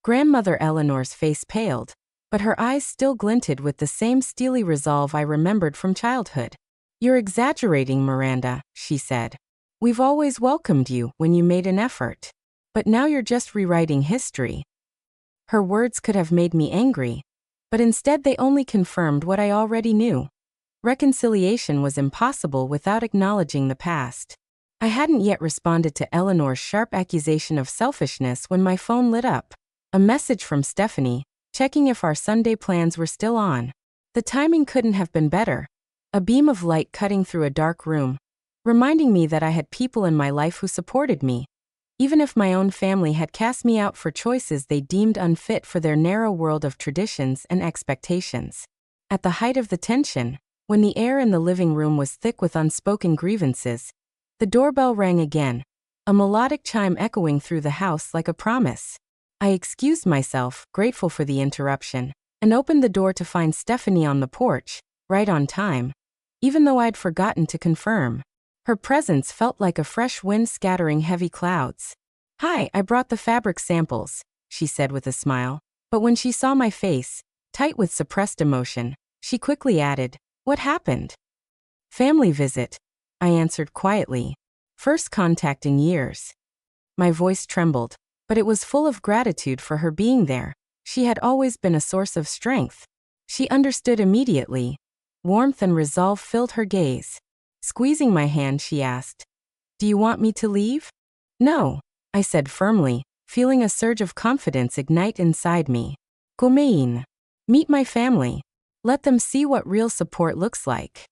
Grandmother Eleanor's face paled, but her eyes still glinted with the same steely resolve I remembered from childhood. You're exaggerating, Miranda, she said. We've always welcomed you when you made an effort. But now you're just rewriting history. Her words could have made me angry, but instead they only confirmed what I already knew. Reconciliation was impossible without acknowledging the past. I hadn't yet responded to Eleanor's sharp accusation of selfishness when my phone lit up. A message from Stephanie, checking if our Sunday plans were still on. The timing couldn't have been better. A beam of light cutting through a dark room, reminding me that I had people in my life who supported me, even if my own family had cast me out for choices they deemed unfit for their narrow world of traditions and expectations. At the height of the tension, when the air in the living room was thick with unspoken grievances, the doorbell rang again, a melodic chime echoing through the house like a promise. I excused myself, grateful for the interruption, and opened the door to find Stephanie on the porch, right on time, even though I'd forgotten to confirm. Her presence felt like a fresh wind scattering heavy clouds. Hi, I brought the fabric samples, she said with a smile. But when she saw my face, tight with suppressed emotion, she quickly added, What happened? Family visit, I answered quietly. First contact in years. My voice trembled, but it was full of gratitude for her being there. She had always been a source of strength. She understood immediately. Warmth and resolve filled her gaze. Squeezing my hand, she asked, Do you want me to leave? No, I said firmly, feeling a surge of confidence ignite inside me. Kumain. Meet my family. Let them see what real support looks like.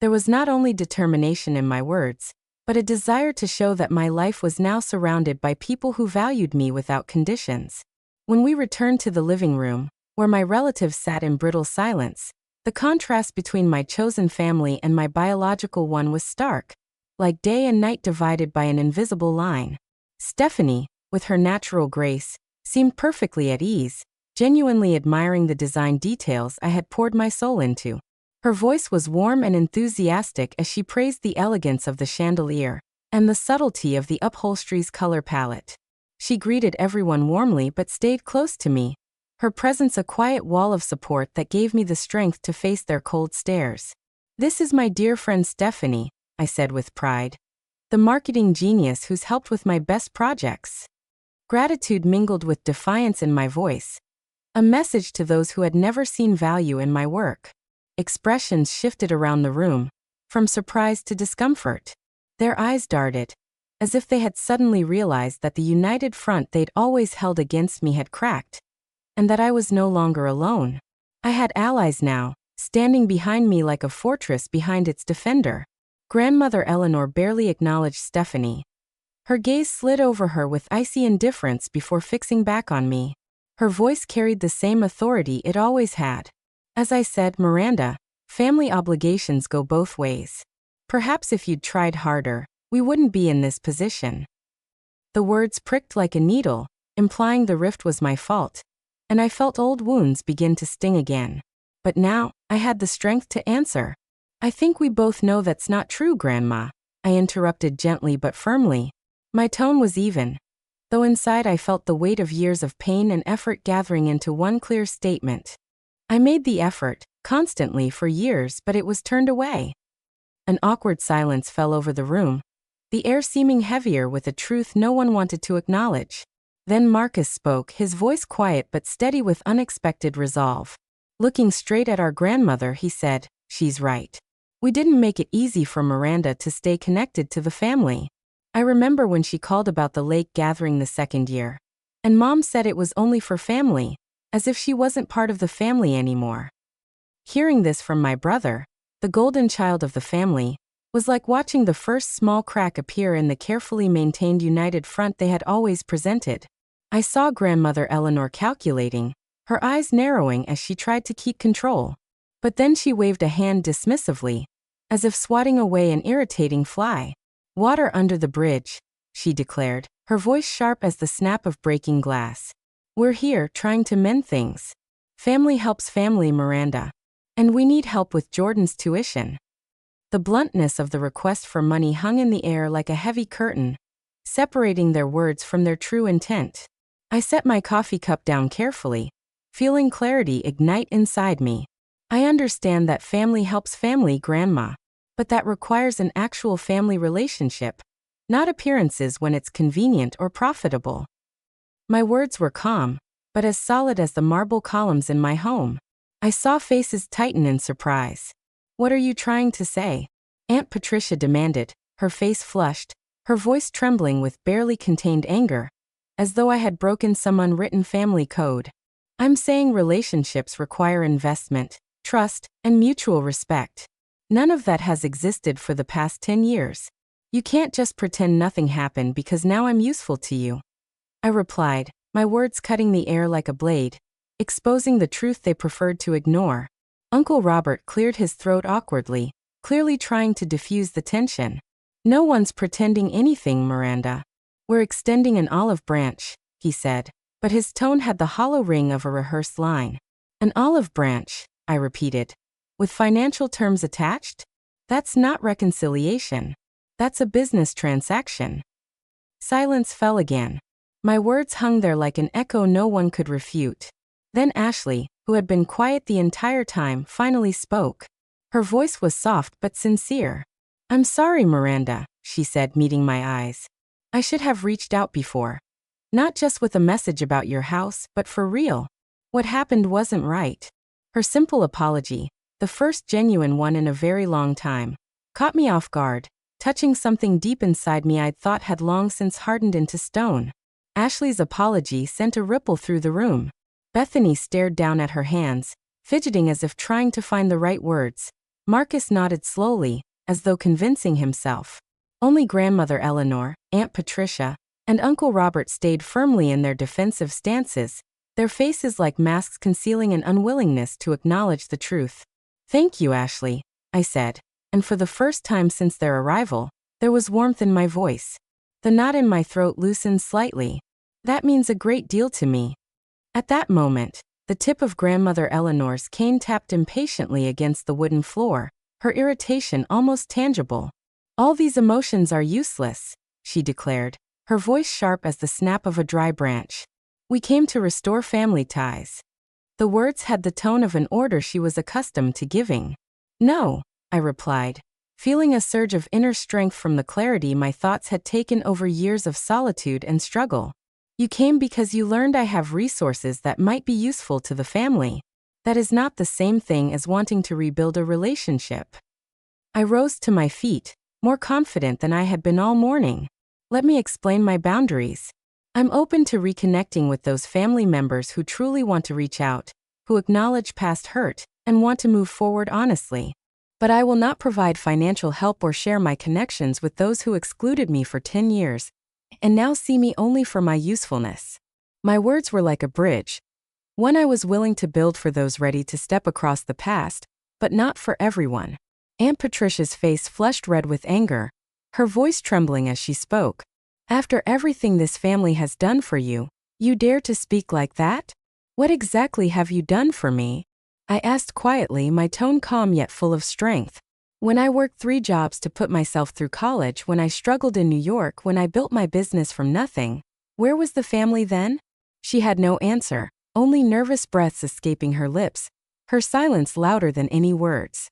There was not only determination in my words, but a desire to show that my life was now surrounded by people who valued me without conditions. When we returned to the living room, where my relatives sat in brittle silence, the contrast between my chosen family and my biological one was stark, like day and night divided by an invisible line. Stephanie, with her natural grace, seemed perfectly at ease, genuinely admiring the design details I had poured my soul into. Her voice was warm and enthusiastic as she praised the elegance of the chandelier and the subtlety of the upholstery's color palette. She greeted everyone warmly but stayed close to me, her presence a quiet wall of support that gave me the strength to face their cold stares. This is my dear friend Stephanie, I said with pride. The marketing genius who's helped with my best projects. Gratitude mingled with defiance in my voice. A message to those who had never seen value in my work. Expressions shifted around the room, from surprise to discomfort. Their eyes darted, as if they had suddenly realized that the united front they'd always held against me had cracked, and that I was no longer alone. I had allies now, standing behind me like a fortress behind its defender. Grandmother Eleanor barely acknowledged Stephanie. Her gaze slid over her with icy indifference before fixing back on me. Her voice carried the same authority it always had. As I said, Miranda, family obligations go both ways. Perhaps if you'd tried harder, we wouldn't be in this position. The words pricked like a needle, implying the rift was my fault, and I felt old wounds begin to sting again. But now, I had the strength to answer. I think we both know that's not true, Grandma, I interrupted gently but firmly. My tone was even, though inside I felt the weight of years of pain and effort gathering into one clear statement. I made the effort, constantly for years, but it was turned away. An awkward silence fell over the room, the air seeming heavier with a truth no one wanted to acknowledge. Then Marcus spoke, his voice quiet but steady with unexpected resolve. Looking straight at our grandmother, he said, "She's right. We didn't make it easy for Miranda to stay connected to the family. I remember when she called about the lake gathering the second year. And Mom said it was only for family, as if she wasn't part of the family anymore." Hearing this from my brother, the golden child of the family, was like watching the first small crack appear in the carefully maintained united front they had always presented. I saw Grandmother Eleanor calculating, her eyes narrowing as she tried to keep control. But then she waved a hand dismissively, as if swatting away an irritating fly. "Water under the bridge," she declared, her voice sharp as the snap of breaking glass. "We're here trying to mend things. Family helps family, Miranda. And we need help with Jordan's tuition." The bluntness of the request for money hung in the air like a heavy curtain, separating their words from their true intent. I set my coffee cup down carefully, feeling clarity ignite inside me. "I understand that family helps family, Grandma, but that requires an actual family relationship, not appearances when it's convenient or profitable." My words were calm, but as solid as the marble columns in my home. I saw faces tighten in surprise. "What are you trying to say?" Aunt Patricia demanded, her face flushed, her voice trembling with barely contained anger, as though I had broken some unwritten family code. "I'm saying relationships require investment, trust, and mutual respect. None of that has existed for the past 10 years. You can't just pretend nothing happened because now I'm useful to you," I replied, my words cutting the air like a blade, exposing the truth they preferred to ignore. Uncle Robert cleared his throat awkwardly, clearly trying to diffuse the tension. "No one's pretending anything, Miranda. We're extending an olive branch," he said, but his tone had the hollow ring of a rehearsed line. "An olive branch," I repeated. "With financial terms attached? That's not reconciliation. That's a business transaction." Silence fell again. My words hung there like an echo no one could refute. Then Ashley, who had been quiet the entire time, finally spoke. Her voice was soft but sincere. "I'm sorry, Miranda," she said, meeting my eyes. "I should have reached out before. Not just with a message about your house, but for real. What happened wasn't right." Her simple apology, the first genuine one in a very long time, caught me off guard, touching something deep inside me I'd thought had long since hardened into stone. Ashley's apology sent a ripple through the room. Bethany stared down at her hands, fidgeting as if trying to find the right words. Marcus nodded slowly, as though convincing himself. Only Grandmother Eleanor, Aunt Patricia, and Uncle Robert stayed firmly in their defensive stances, their faces like masks concealing an unwillingness to acknowledge the truth. "Thank you, Ashley," I said, and for the first time since their arrival, there was warmth in my voice. The knot in my throat loosened slightly. "That means a great deal to me." At that moment, the tip of Grandmother Eleanor's cane tapped impatiently against the wooden floor, her irritation almost tangible. "All these emotions are useless," she declared, her voice sharp as the snap of a dry branch. "We came to restore family ties." The words had the tone of an order she was accustomed to giving. "No," I replied, feeling a surge of inner strength from the clarity my thoughts had taken over years of solitude and struggle. "You came because you learned I have resources that might be useful to the family. That is not the same thing as wanting to rebuild a relationship." I rose to my feet, more confident than I had been all morning. "Let me explain my boundaries. I'm open to reconnecting with those family members who truly want to reach out, who acknowledge past hurt, and want to move forward honestly. But I will not provide financial help or share my connections with those who excluded me for 10 years, and now see me only for my usefulness." My words were like a bridge, one I was willing to build for those ready to step across the past, but not for everyone. Aunt Patricia's face flushed red with anger, her voice trembling as she spoke. "After everything this family has done for you, you dare to speak like that? What exactly have you done for me?" I asked quietly, my tone calm yet full of strength. "When I worked 3 jobs to put myself through college, when I struggled in New York, when I built my business from nothing, where was the family then?" She had no answer, only nervous breaths escaping her lips, her silence louder than any words.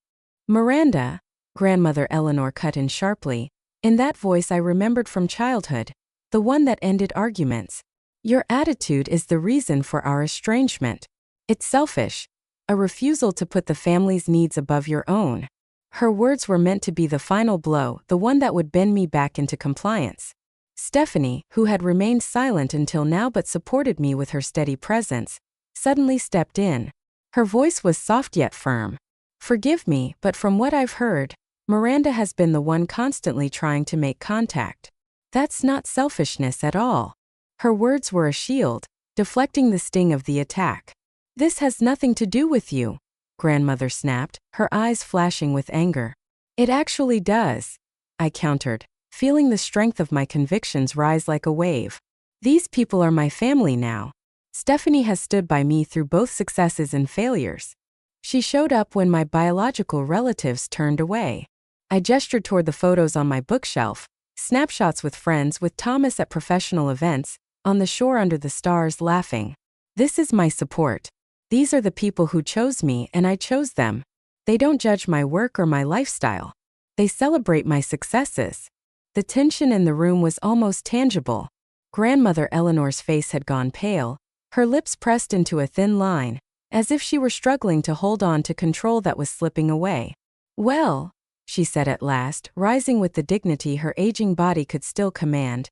"Miranda," Grandmother Eleanor cut in sharply, in that voice I remembered from childhood, the one that ended arguments. "Your attitude is the reason for our estrangement. It's selfish. a refusal to put the family's needs above your own. Her words were meant to be the final blow, the one that would bend me back into compliance. Stephanie, who had remained silent until now but supported me with her steady presence, suddenly stepped in. Her voice was soft yet firm. "Forgive me, but from what I've heard, Miranda has been the one constantly trying to make contact. That's not selfishness at all." Her words were a shield, deflecting the sting of the attack. "This has nothing to do with you," grandmother snapped, her eyes flashing with anger. "It actually does," I countered, feeling the strength of my convictions rise like a wave. "These people are my family now. Stephanie has stood by me through both successes and failures. She showed up when my biological relatives turned away." I gestured toward the photos on my bookshelf, snapshots with friends, with Thomas at professional events, on the shore under the stars laughing. "This is my support. These are the people who chose me and I chose them. They don't judge my work or my lifestyle. They celebrate my successes." The tension in the room was almost tangible. Grandmother Eleanor's face had gone pale, her lips pressed into a thin line, as if she were struggling to hold on to control that was slipping away. "Well," she said at last, rising with the dignity her aging body could still command,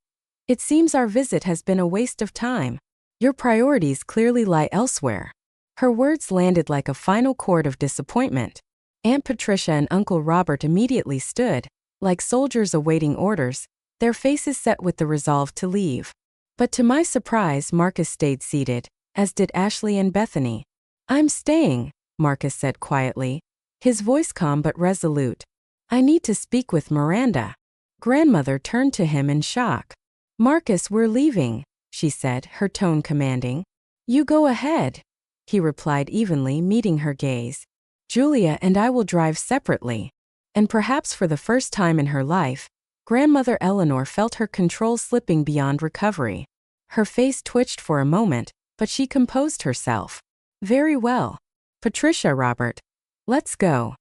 "it seems our visit has been a waste of time. Your priorities clearly lie elsewhere." Her words landed like a final chord of disappointment. Aunt Patricia and Uncle Robert immediately stood, like soldiers awaiting orders, their faces set with the resolve to leave. But to my surprise, Marcus stayed seated, as did Ashley and Bethany. "I'm staying," Marcus said quietly, his voice calm but resolute. "I need to speak with Miranda." Grandmother turned to him in shock. "Marcus, we're leaving," she said, her tone commanding. "You go ahead," he replied evenly, meeting her gaze. "Julia and I will drive separately." And perhaps for the first time in her life, Grandmother Eleanor felt her control slipping beyond recovery. Her face twitched for a moment, but she composed herself. "Very well. Patricia, Robert, let's go."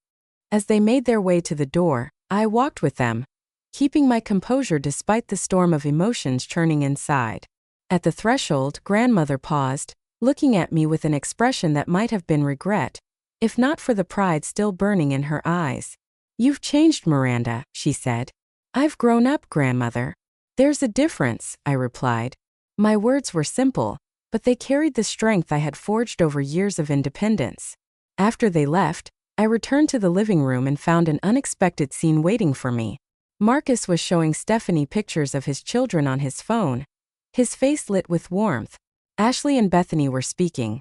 As they made their way to the door, I walked with them, keeping my composure despite the storm of emotions churning inside. At the threshold, Grandmother paused, looking at me with an expression that might have been regret, if not for the pride still burning in her eyes. "You've changed, Miranda," she said. "I've grown up, Grandmother." "There's a difference," I replied. My words were simple, but they carried the strength I had forged over years of independence. After they left, I returned to the living room and found an unexpected scene waiting for me. Marcus was showing Stephanie pictures of his children on his phone, his face lit with warmth. Ashley and Bethany were speaking,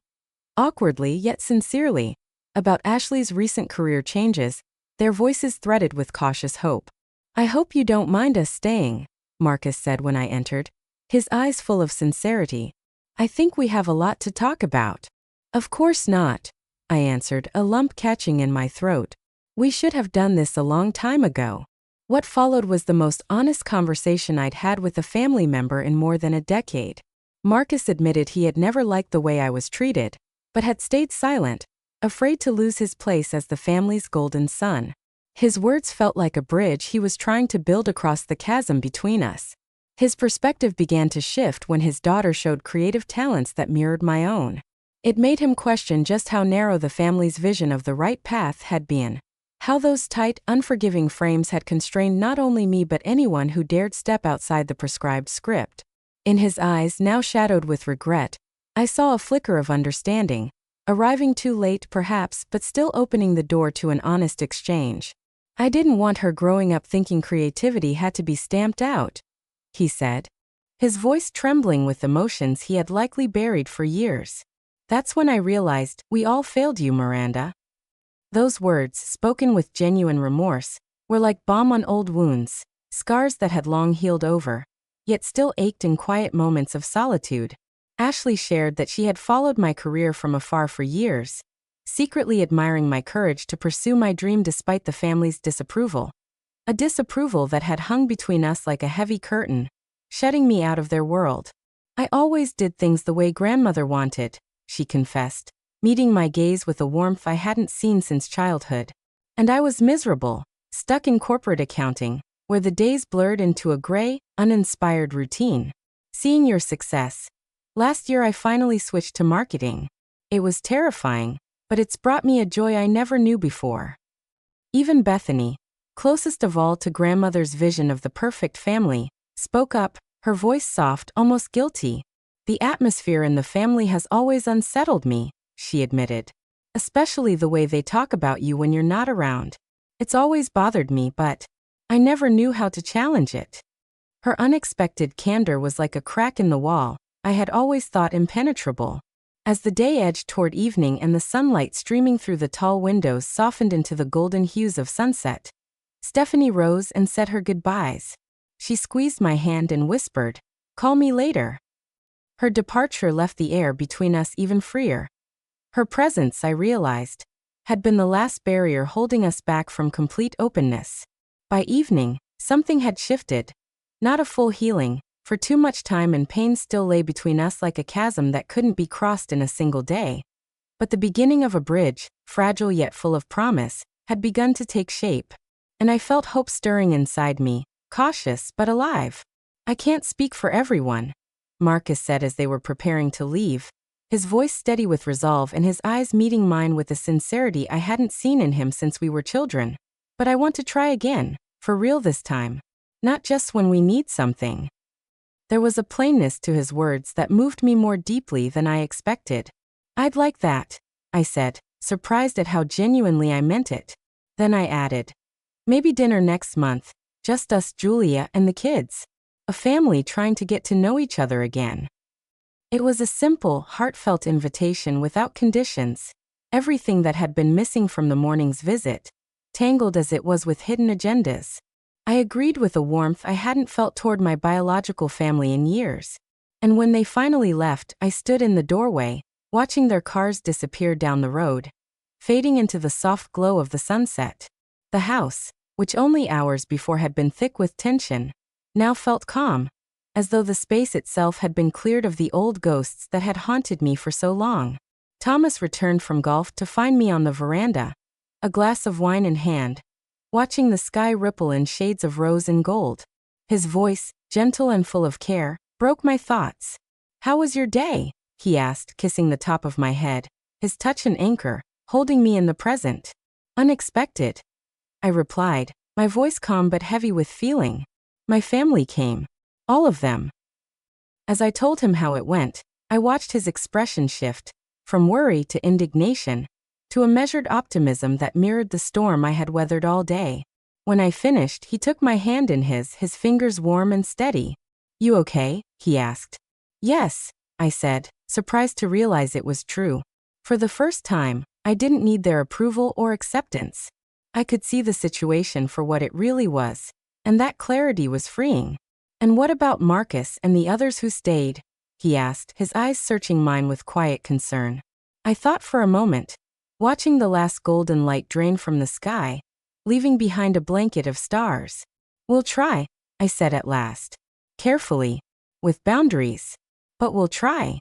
awkwardly yet sincerely, about Ashley's recent career changes, their voices threaded with cautious hope. "I hope you don't mind us staying," Marcus said when I entered, his eyes full of sincerity. "I think we have a lot to talk about." "Of course not," I answered, a lump catching in my throat. "We should have done this a long time ago." What followed was the most honest conversation I'd had with a family member in more than a decade. Marcus admitted he had never liked the way I was treated, but had stayed silent, afraid to lose his place as the family's golden son. His words felt like a bridge he was trying to build across the chasm between us. His perspective began to shift when his daughter showed creative talents that mirrored my own. It made him question just how narrow the family's vision of the right path had been. How those tight, unforgiving frames had constrained not only me but anyone who dared step outside the prescribed script. In his eyes, now shadowed with regret, I saw a flicker of understanding, arriving too late perhaps, but still opening the door to an honest exchange. "I didn't want her growing up thinking creativity had to be stamped out," he said, his voice trembling with emotions he had likely buried for years. "That's when I realized, we all failed you, Miranda." Those words, spoken with genuine remorse, were like balm on old wounds, scars that had long healed over, yet still ached in quiet moments of solitude. Ashley shared that she had followed my career from afar for years, secretly admiring my courage to pursue my dream despite the family's disapproval. A disapproval that had hung between us like a heavy curtain, shutting me out of their world. "I always did things the way Grandmother wanted," she confessed, meeting my gaze with a warmth I hadn't seen since childhood. "And I was miserable, stuck in corporate accounting, where the days blurred into a gray, uninspired routine. Seeing your success. Last year I finally switched to marketing. It was terrifying, but it's brought me a joy I never knew before. Even Bethany, closest of all to grandmother's vision of the perfect family, spoke up, her voice soft, almost guilty. The atmosphere in the family has always unsettled me, she admitted. Especially the way they talk about you when you're not around. It's always bothered me, but I never knew how to challenge it. Her unexpected candor was like a crack in the wall I had always thought impenetrable. As the day edged toward evening and the sunlight streaming through the tall windows softened into the golden hues of sunset, Stephanie rose and said her goodbyes. She squeezed my hand and whispered, "Call me later." Her departure left the air between us even freer. Her presence, I realized, had been the last barrier holding us back from complete openness. By evening, something had shifted. Not a full healing, for too much time and pain still lay between us like a chasm that couldn't be crossed in a single day. But the beginning of a bridge, fragile yet full of promise, had begun to take shape. And I felt hope stirring inside me, cautious but alive. "I can't speak for everyone," Marcus said as they were preparing to leave, his voice steady with resolve and his eyes meeting mine with a sincerity I hadn't seen in him since we were children. "But I want to try again, for real this time. Not just when we need something." There was a plainness to his words that moved me more deeply than I expected. "I'd like that," I said, surprised at how genuinely I meant it. Then I added, "Maybe dinner next month, just us, Julia, and the kids. A family trying to get to know each other again." It was a simple, heartfelt invitation without conditions. Everything that had been missing from the morning's visit, tangled as it was with hidden agendas. I agreed with a warmth I hadn't felt toward my biological family in years. And when they finally left, I stood in the doorway, watching their cars disappear down the road, fading into the soft glow of the sunset. The house, which only hours before had been thick with tension, now felt calm, as though the space itself had been cleared of the old ghosts that had haunted me for so long. Thomas returned from golf to find me on the veranda, a glass of wine in hand, watching the sky ripple in shades of rose and gold. His voice, gentle and full of care, broke my thoughts. "How was your day?" he asked, kissing the top of my head, his touch an anchor, holding me in the present. "Unexpected," I replied, my voice calm but heavy with feeling. "My family came. All of them." As I told him how it went, I watched his expression shift, from worry to indignation, to a measured optimism that mirrored the storm I had weathered all day. When I finished, he took my hand in his fingers warm and steady. "You okay?" he asked. "Yes," I said, surprised to realize it was true. For the first time, I didn't need their approval or acceptance. I could see the situation for what it really was, and that clarity was freeing. "And what about Marcus and the others who stayed?" he asked, his eyes searching mine with quiet concern. I thought for a moment, watching the last golden light drain from the sky, leaving behind a blanket of stars. "We'll try," I said at last. Carefully, with boundaries. "But we'll try."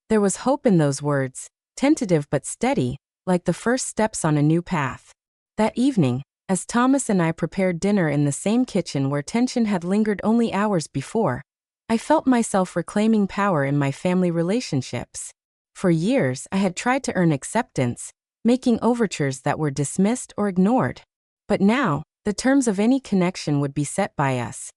There was hope in those words, tentative but steady, like the first steps on a new path. That evening, as Thomas and I prepared dinner in the same kitchen where tension had lingered only hours before, I felt myself reclaiming power in my family relationships. For years, I had tried to earn acceptance, making overtures that were dismissed or ignored. But now, the terms of any connection would be set by us,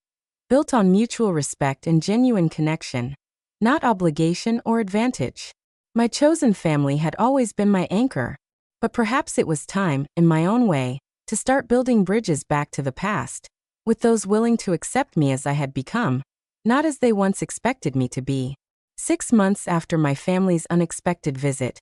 built on mutual respect and genuine connection, not obligation or advantage. My chosen family had always been my anchor, but perhaps it was time, in my own way, to start building bridges back to the past, with those willing to accept me as I had become, not as they once expected me to be. 6 months after my family's unexpected visit,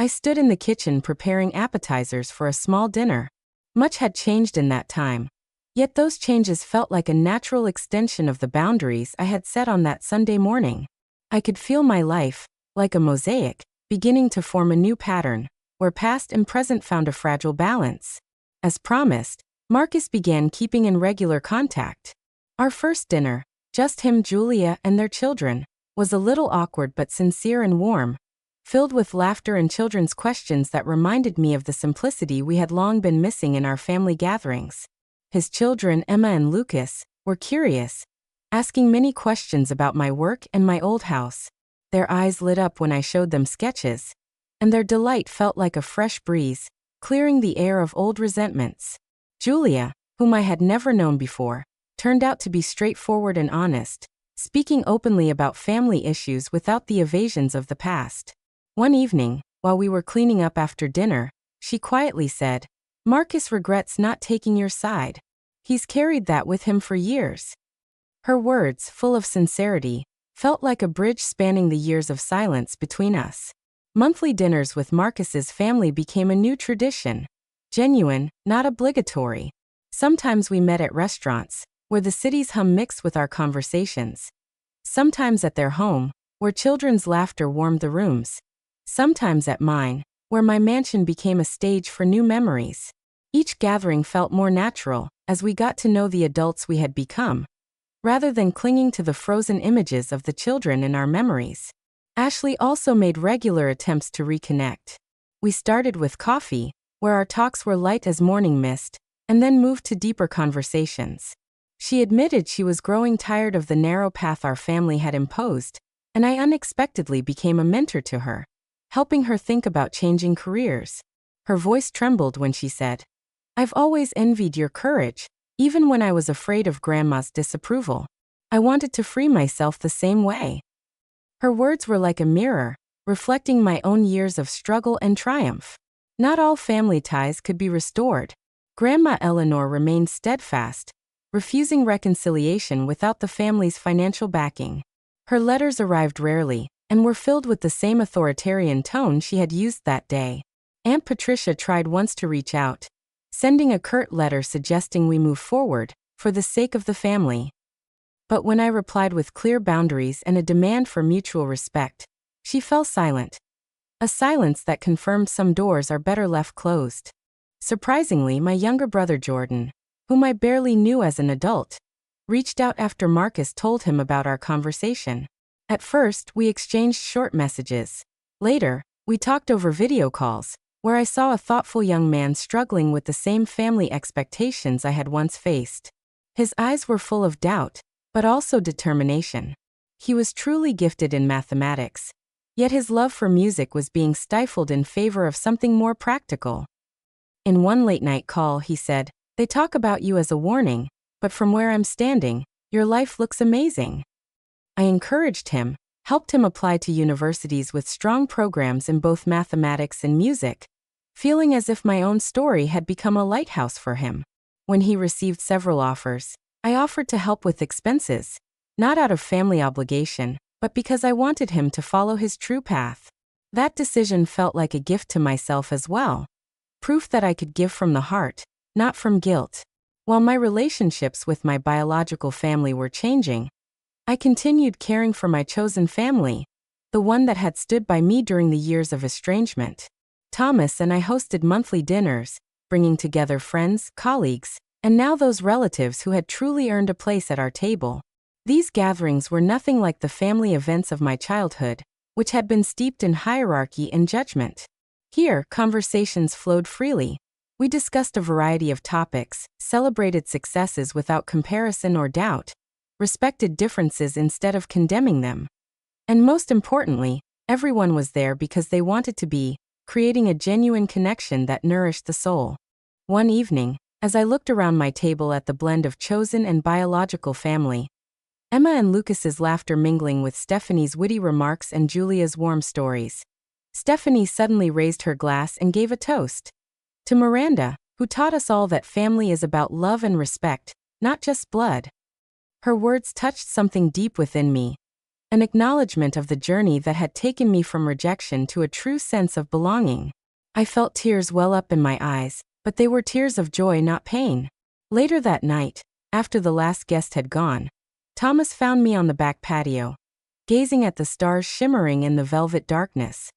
I stood in the kitchen preparing appetizers for a small dinner. Much had changed in that time, yet those changes felt like a natural extension of the boundaries I had set on that Sunday morning. I could feel my life, like a mosaic, beginning to form a new pattern, where past and present found a fragile balance. As promised, Marcus began keeping in regular contact. Our first dinner, just him, Julia, and their children, was a little awkward but sincere and warm, filled with laughter and children's questions that reminded me of the simplicity we had long been missing in our family gatherings. His children, Emma and Lucas, were curious, asking many questions about my work and my old house. Their eyes lit up when I showed them sketches, and their delight felt like a fresh breeze, clearing the air of old resentments. Julia, whom I had never known before, turned out to be straightforward and honest, speaking openly about family issues without the evasions of the past. One evening, while we were cleaning up after dinner, she quietly said, "Marcus regrets not taking your side. He's carried that with him for years." Her words, full of sincerity, felt like a bridge spanning the years of silence between us. Monthly dinners with Marcus's family became a new tradition. Genuine, not obligatory. Sometimes we met at restaurants, where the city's hum mixed with our conversations. Sometimes at their home, where children's laughter warmed the rooms. Sometimes at mine, where my mansion became a stage for new memories. Each gathering felt more natural, as we got to know the adults we had become, rather than clinging to the frozen images of the children in our memories. Ashley also made regular attempts to reconnect. We started with coffee, where our talks were light as morning mist, and then moved to deeper conversations. She admitted she was growing tired of the narrow path our family had imposed, and I unexpectedly became a mentor to her, helping her think about changing careers. Her voice trembled when she said, "I've always envied your courage, even when I was afraid of Grandma's disapproval. I wanted to free myself the same way." Her words were like a mirror, reflecting my own years of struggle and triumph. Not all family ties could be restored. Grandma Eleanor remained steadfast, refusing reconciliation without the family's financial backing. Her letters arrived rarely, and were filled with the same authoritarian tone she had used that day. Aunt Patricia tried once to reach out, sending a curt letter suggesting we move forward, for the sake of the family. But when I replied with clear boundaries and a demand for mutual respect, she fell silent. A silence that confirmed some doors are better left closed. Surprisingly, my younger brother Jordan, whom I barely knew as an adult, reached out after Marcus told him about our conversation. At first, we exchanged short messages. Later, we talked over video calls, where I saw a thoughtful young man struggling with the same family expectations I had once faced. His eyes were full of doubt, but also determination. He was truly gifted in mathematics, yet his love for music was being stifled in favor of something more practical. In one late-night call, he said, "They talk about you as a warning, but from where I'm standing, your life looks amazing." I encouraged him, helped him apply to universities with strong programs in both mathematics and music, feeling as if my own story had become a lighthouse for him. When he received several offers, I offered to help with expenses, not out of family obligation, but because I wanted him to follow his true path. That decision felt like a gift to myself as well. Proof that I could give from the heart, not from guilt. While my relationships with my biological family were changing, I continued caring for my chosen family, the one that had stood by me during the years of estrangement. Thomas and I hosted monthly dinners, bringing together friends, colleagues, and now those relatives who had truly earned a place at our table. These gatherings were nothing like the family events of my childhood, which had been steeped in hierarchy and judgment. Here, conversations flowed freely. We discussed a variety of topics, celebrated successes without comparison or doubt, respected differences instead of condemning them. And most importantly, everyone was there because they wanted to be, creating a genuine connection that nourished the soul. One evening, as I looked around my table at the blend of chosen and biological family, Emma and Lucas's laughter mingling with Stephanie's witty remarks and Julia's warm stories, Stephanie suddenly raised her glass and gave a toast to Miranda, who taught us all that family is about love and respect, not just blood. Her words touched something deep within me, an acknowledgement of the journey that had taken me from rejection to a true sense of belonging. I felt tears well up in my eyes, but they were tears of joy, not pain. Later that night, after the last guest had gone, Thomas found me on the back patio, gazing at the stars shimmering in the velvet darkness.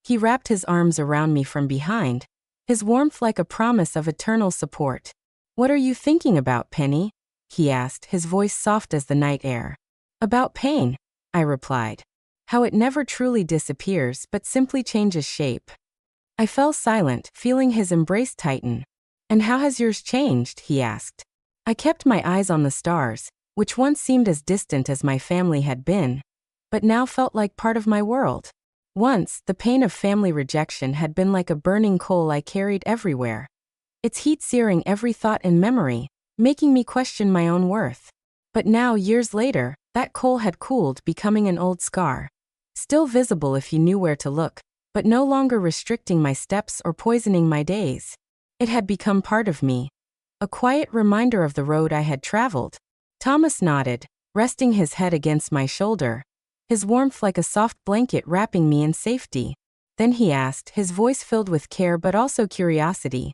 He wrapped his arms around me from behind, his warmth like a promise of eternal support. "What are you thinking about, Penny?" he asked, his voice soft as the night air. "About pain," I replied. "How it never truly disappears but simply changes shape." I fell silent, feeling his embrace tighten. "And how has yours changed?" he asked. I kept my eyes on the stars, which once seemed as distant as my family had been, but now felt like part of my world. Once, the pain of family rejection had been like a burning coal I carried everywhere. Its heat searing every thought and memory, making me question my own worth. But now, years later, that coal had cooled, becoming an old scar. Still visible if you knew where to look, but no longer restricting my steps or poisoning my days. It had become part of me. A quiet reminder of the road I had traveled. Thomas nodded, resting his head against my shoulder, his warmth like a soft blanket wrapping me in safety. Then he asked, his voice filled with care but also curiosity.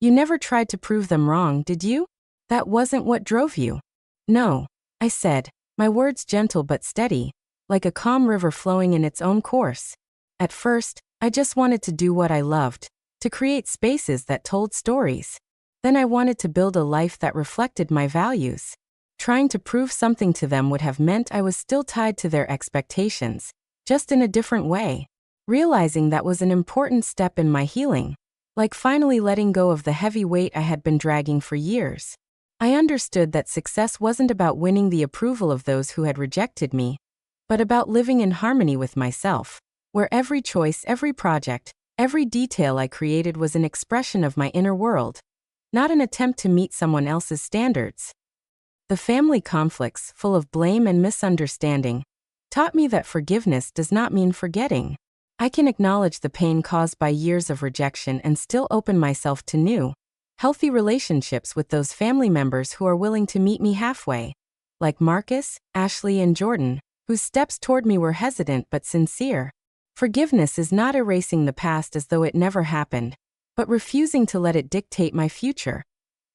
"You never tried to prove them wrong, did you? That wasn't what drove you?" "No," I said, my words gentle but steady, like a calm river flowing in its own course. "At first, I just wanted to do what I loved, to create spaces that told stories. Then I wanted to build a life that reflected my values. Trying to prove something to them would have meant I was still tied to their expectations, just in a different way. Realizing that was an important step in my healing, like finally letting go of the heavy weight I had been dragging for years. I understood that success wasn't about winning the approval of those who had rejected me, but about living in harmony with myself, where every choice, every project, every detail I created was an expression of my inner world, not an attempt to meet someone else's standards. The family conflicts, full of blame and misunderstanding, taught me that forgiveness does not mean forgetting. I can acknowledge the pain caused by years of rejection and still open myself to new, healthy relationships with those family members who are willing to meet me halfway, like Marcus, Ashley, and Jordan, whose steps toward me were hesitant but sincere. Forgiveness is not erasing the past as though it never happened, but refusing to let it dictate my future.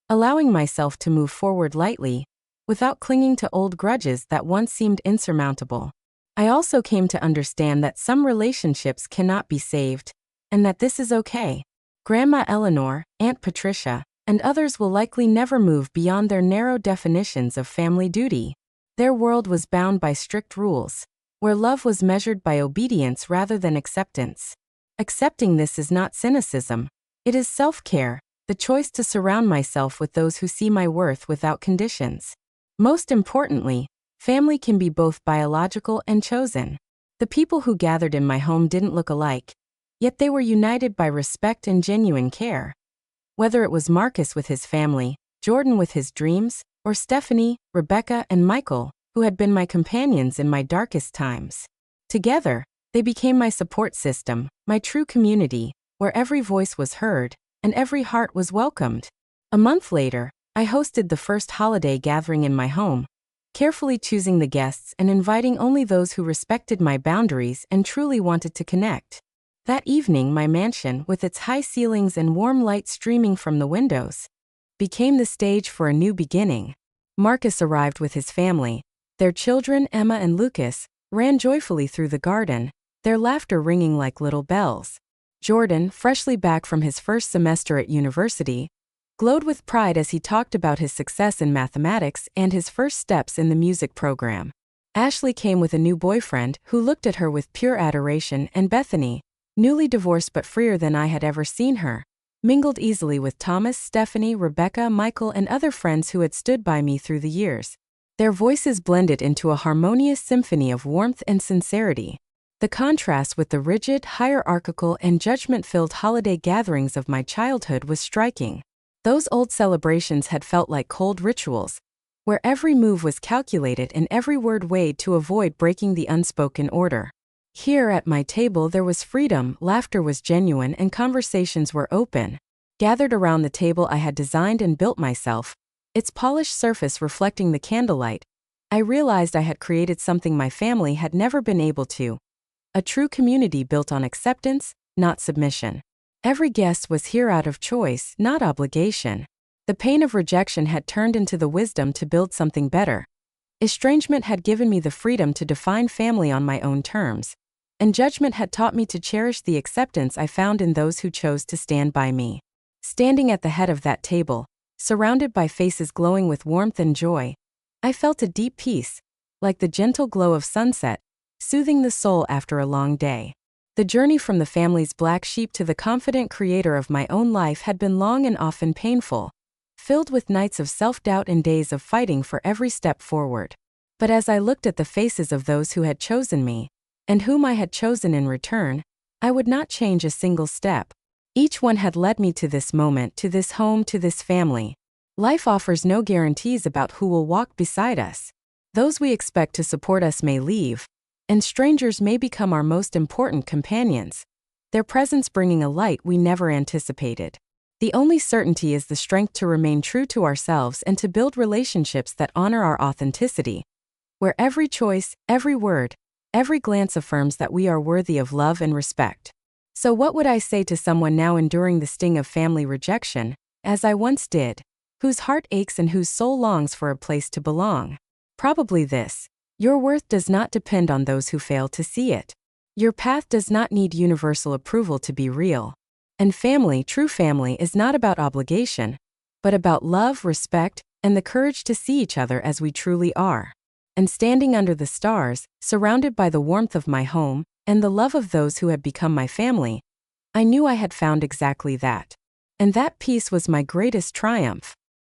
Allowing myself to move forward lightly, without clinging to old grudges that once seemed insurmountable. I also came to understand that some relationships cannot be saved, and that this is okay. Grandma Eleanor, Aunt Patricia, and others will likely never move beyond their narrow definitions of family duty. Their world was bound by strict rules, where love was measured by obedience rather than acceptance. Accepting this is not cynicism. It is self-care, the choice to surround myself with those who see my worth without conditions. Most importantly, family can be both biological and chosen. The people who gathered in my home didn't look alike, yet they were united by respect and genuine care. Whether it was Marcus with his family, Jordan with his dreams, or Stephanie, Rebecca, and Michael, who had been my companions in my darkest times. Together, they became my support system, my true community, where every voice was heard, and every heart was welcomed. A month later, I hosted the first holiday gathering in my home, carefully choosing the guests and inviting only those who respected my boundaries and truly wanted to connect. That evening, my mansion, with its high ceilings and warm light streaming from the windows, became the stage for a new beginning. Marcus arrived with his family. Their children, Emma and Lucas, ran joyfully through the garden, their laughter ringing like little bells. Jordan, freshly back from his first semester at university, glowed with pride as he talked about his success in mathematics and his first steps in the music program. Ashley came with a new boyfriend who looked at her with pure adoration, and Bethany, newly divorced but freer than I had ever seen her, mingled easily with Thomas, Stephanie, Rebecca, Michael, and other friends who had stood by me through the years. Their voices blended into a harmonious symphony of warmth and sincerity. The contrast with the rigid, hierarchical, and judgment-filled holiday gatherings of my childhood was striking. Those old celebrations had felt like cold rituals, where every move was calculated and every word weighed to avoid breaking the unspoken order. Here at my table there was freedom, laughter was genuine, and conversations were open. Gathered around the table I had designed and built myself, its polished surface reflecting the candlelight, I realized I had created something my family had never been able to. A true community built on acceptance, not submission. Every guest was here out of choice, not obligation. The pain of rejection had turned into the wisdom to build something better. Estrangement had given me the freedom to define family on my own terms, and judgment had taught me to cherish the acceptance I found in those who chose to stand by me. Standing at the head of that table, surrounded by faces glowing with warmth and joy, I felt a deep peace, like the gentle glow of sunset, soothing the soul after a long day. The journey from the family's black sheep to the confident creator of my own life had been long and often painful, filled with nights of self-doubt and days of fighting for every step forward. But as I looked at the faces of those who had chosen me, and whom I had chosen in return, I would not change a single step. Each one had led me to this moment, to this home, to this family. Life offers no guarantees about who will walk beside us. Those we expect to support us may leave, and strangers may become our most important companions, their presence bringing a light we never anticipated. The only certainty is the strength to remain true to ourselves and to build relationships that honor our authenticity, where every choice, every word, every glance affirms that we are worthy of love and respect. So what would I say to someone now enduring the sting of family rejection, as I once did, whose heart aches and whose soul longs for a place to belong? Probably this: your worth does not depend on those who fail to see it. Your path does not need universal approval to be real. And family, true family, is not about obligation, but about love, respect, and the courage to see each other as we truly are. And standing under the stars, surrounded by the warmth of my home, and the love of those who had become my family, I knew I had found exactly that. And that peace was my greatest triumph.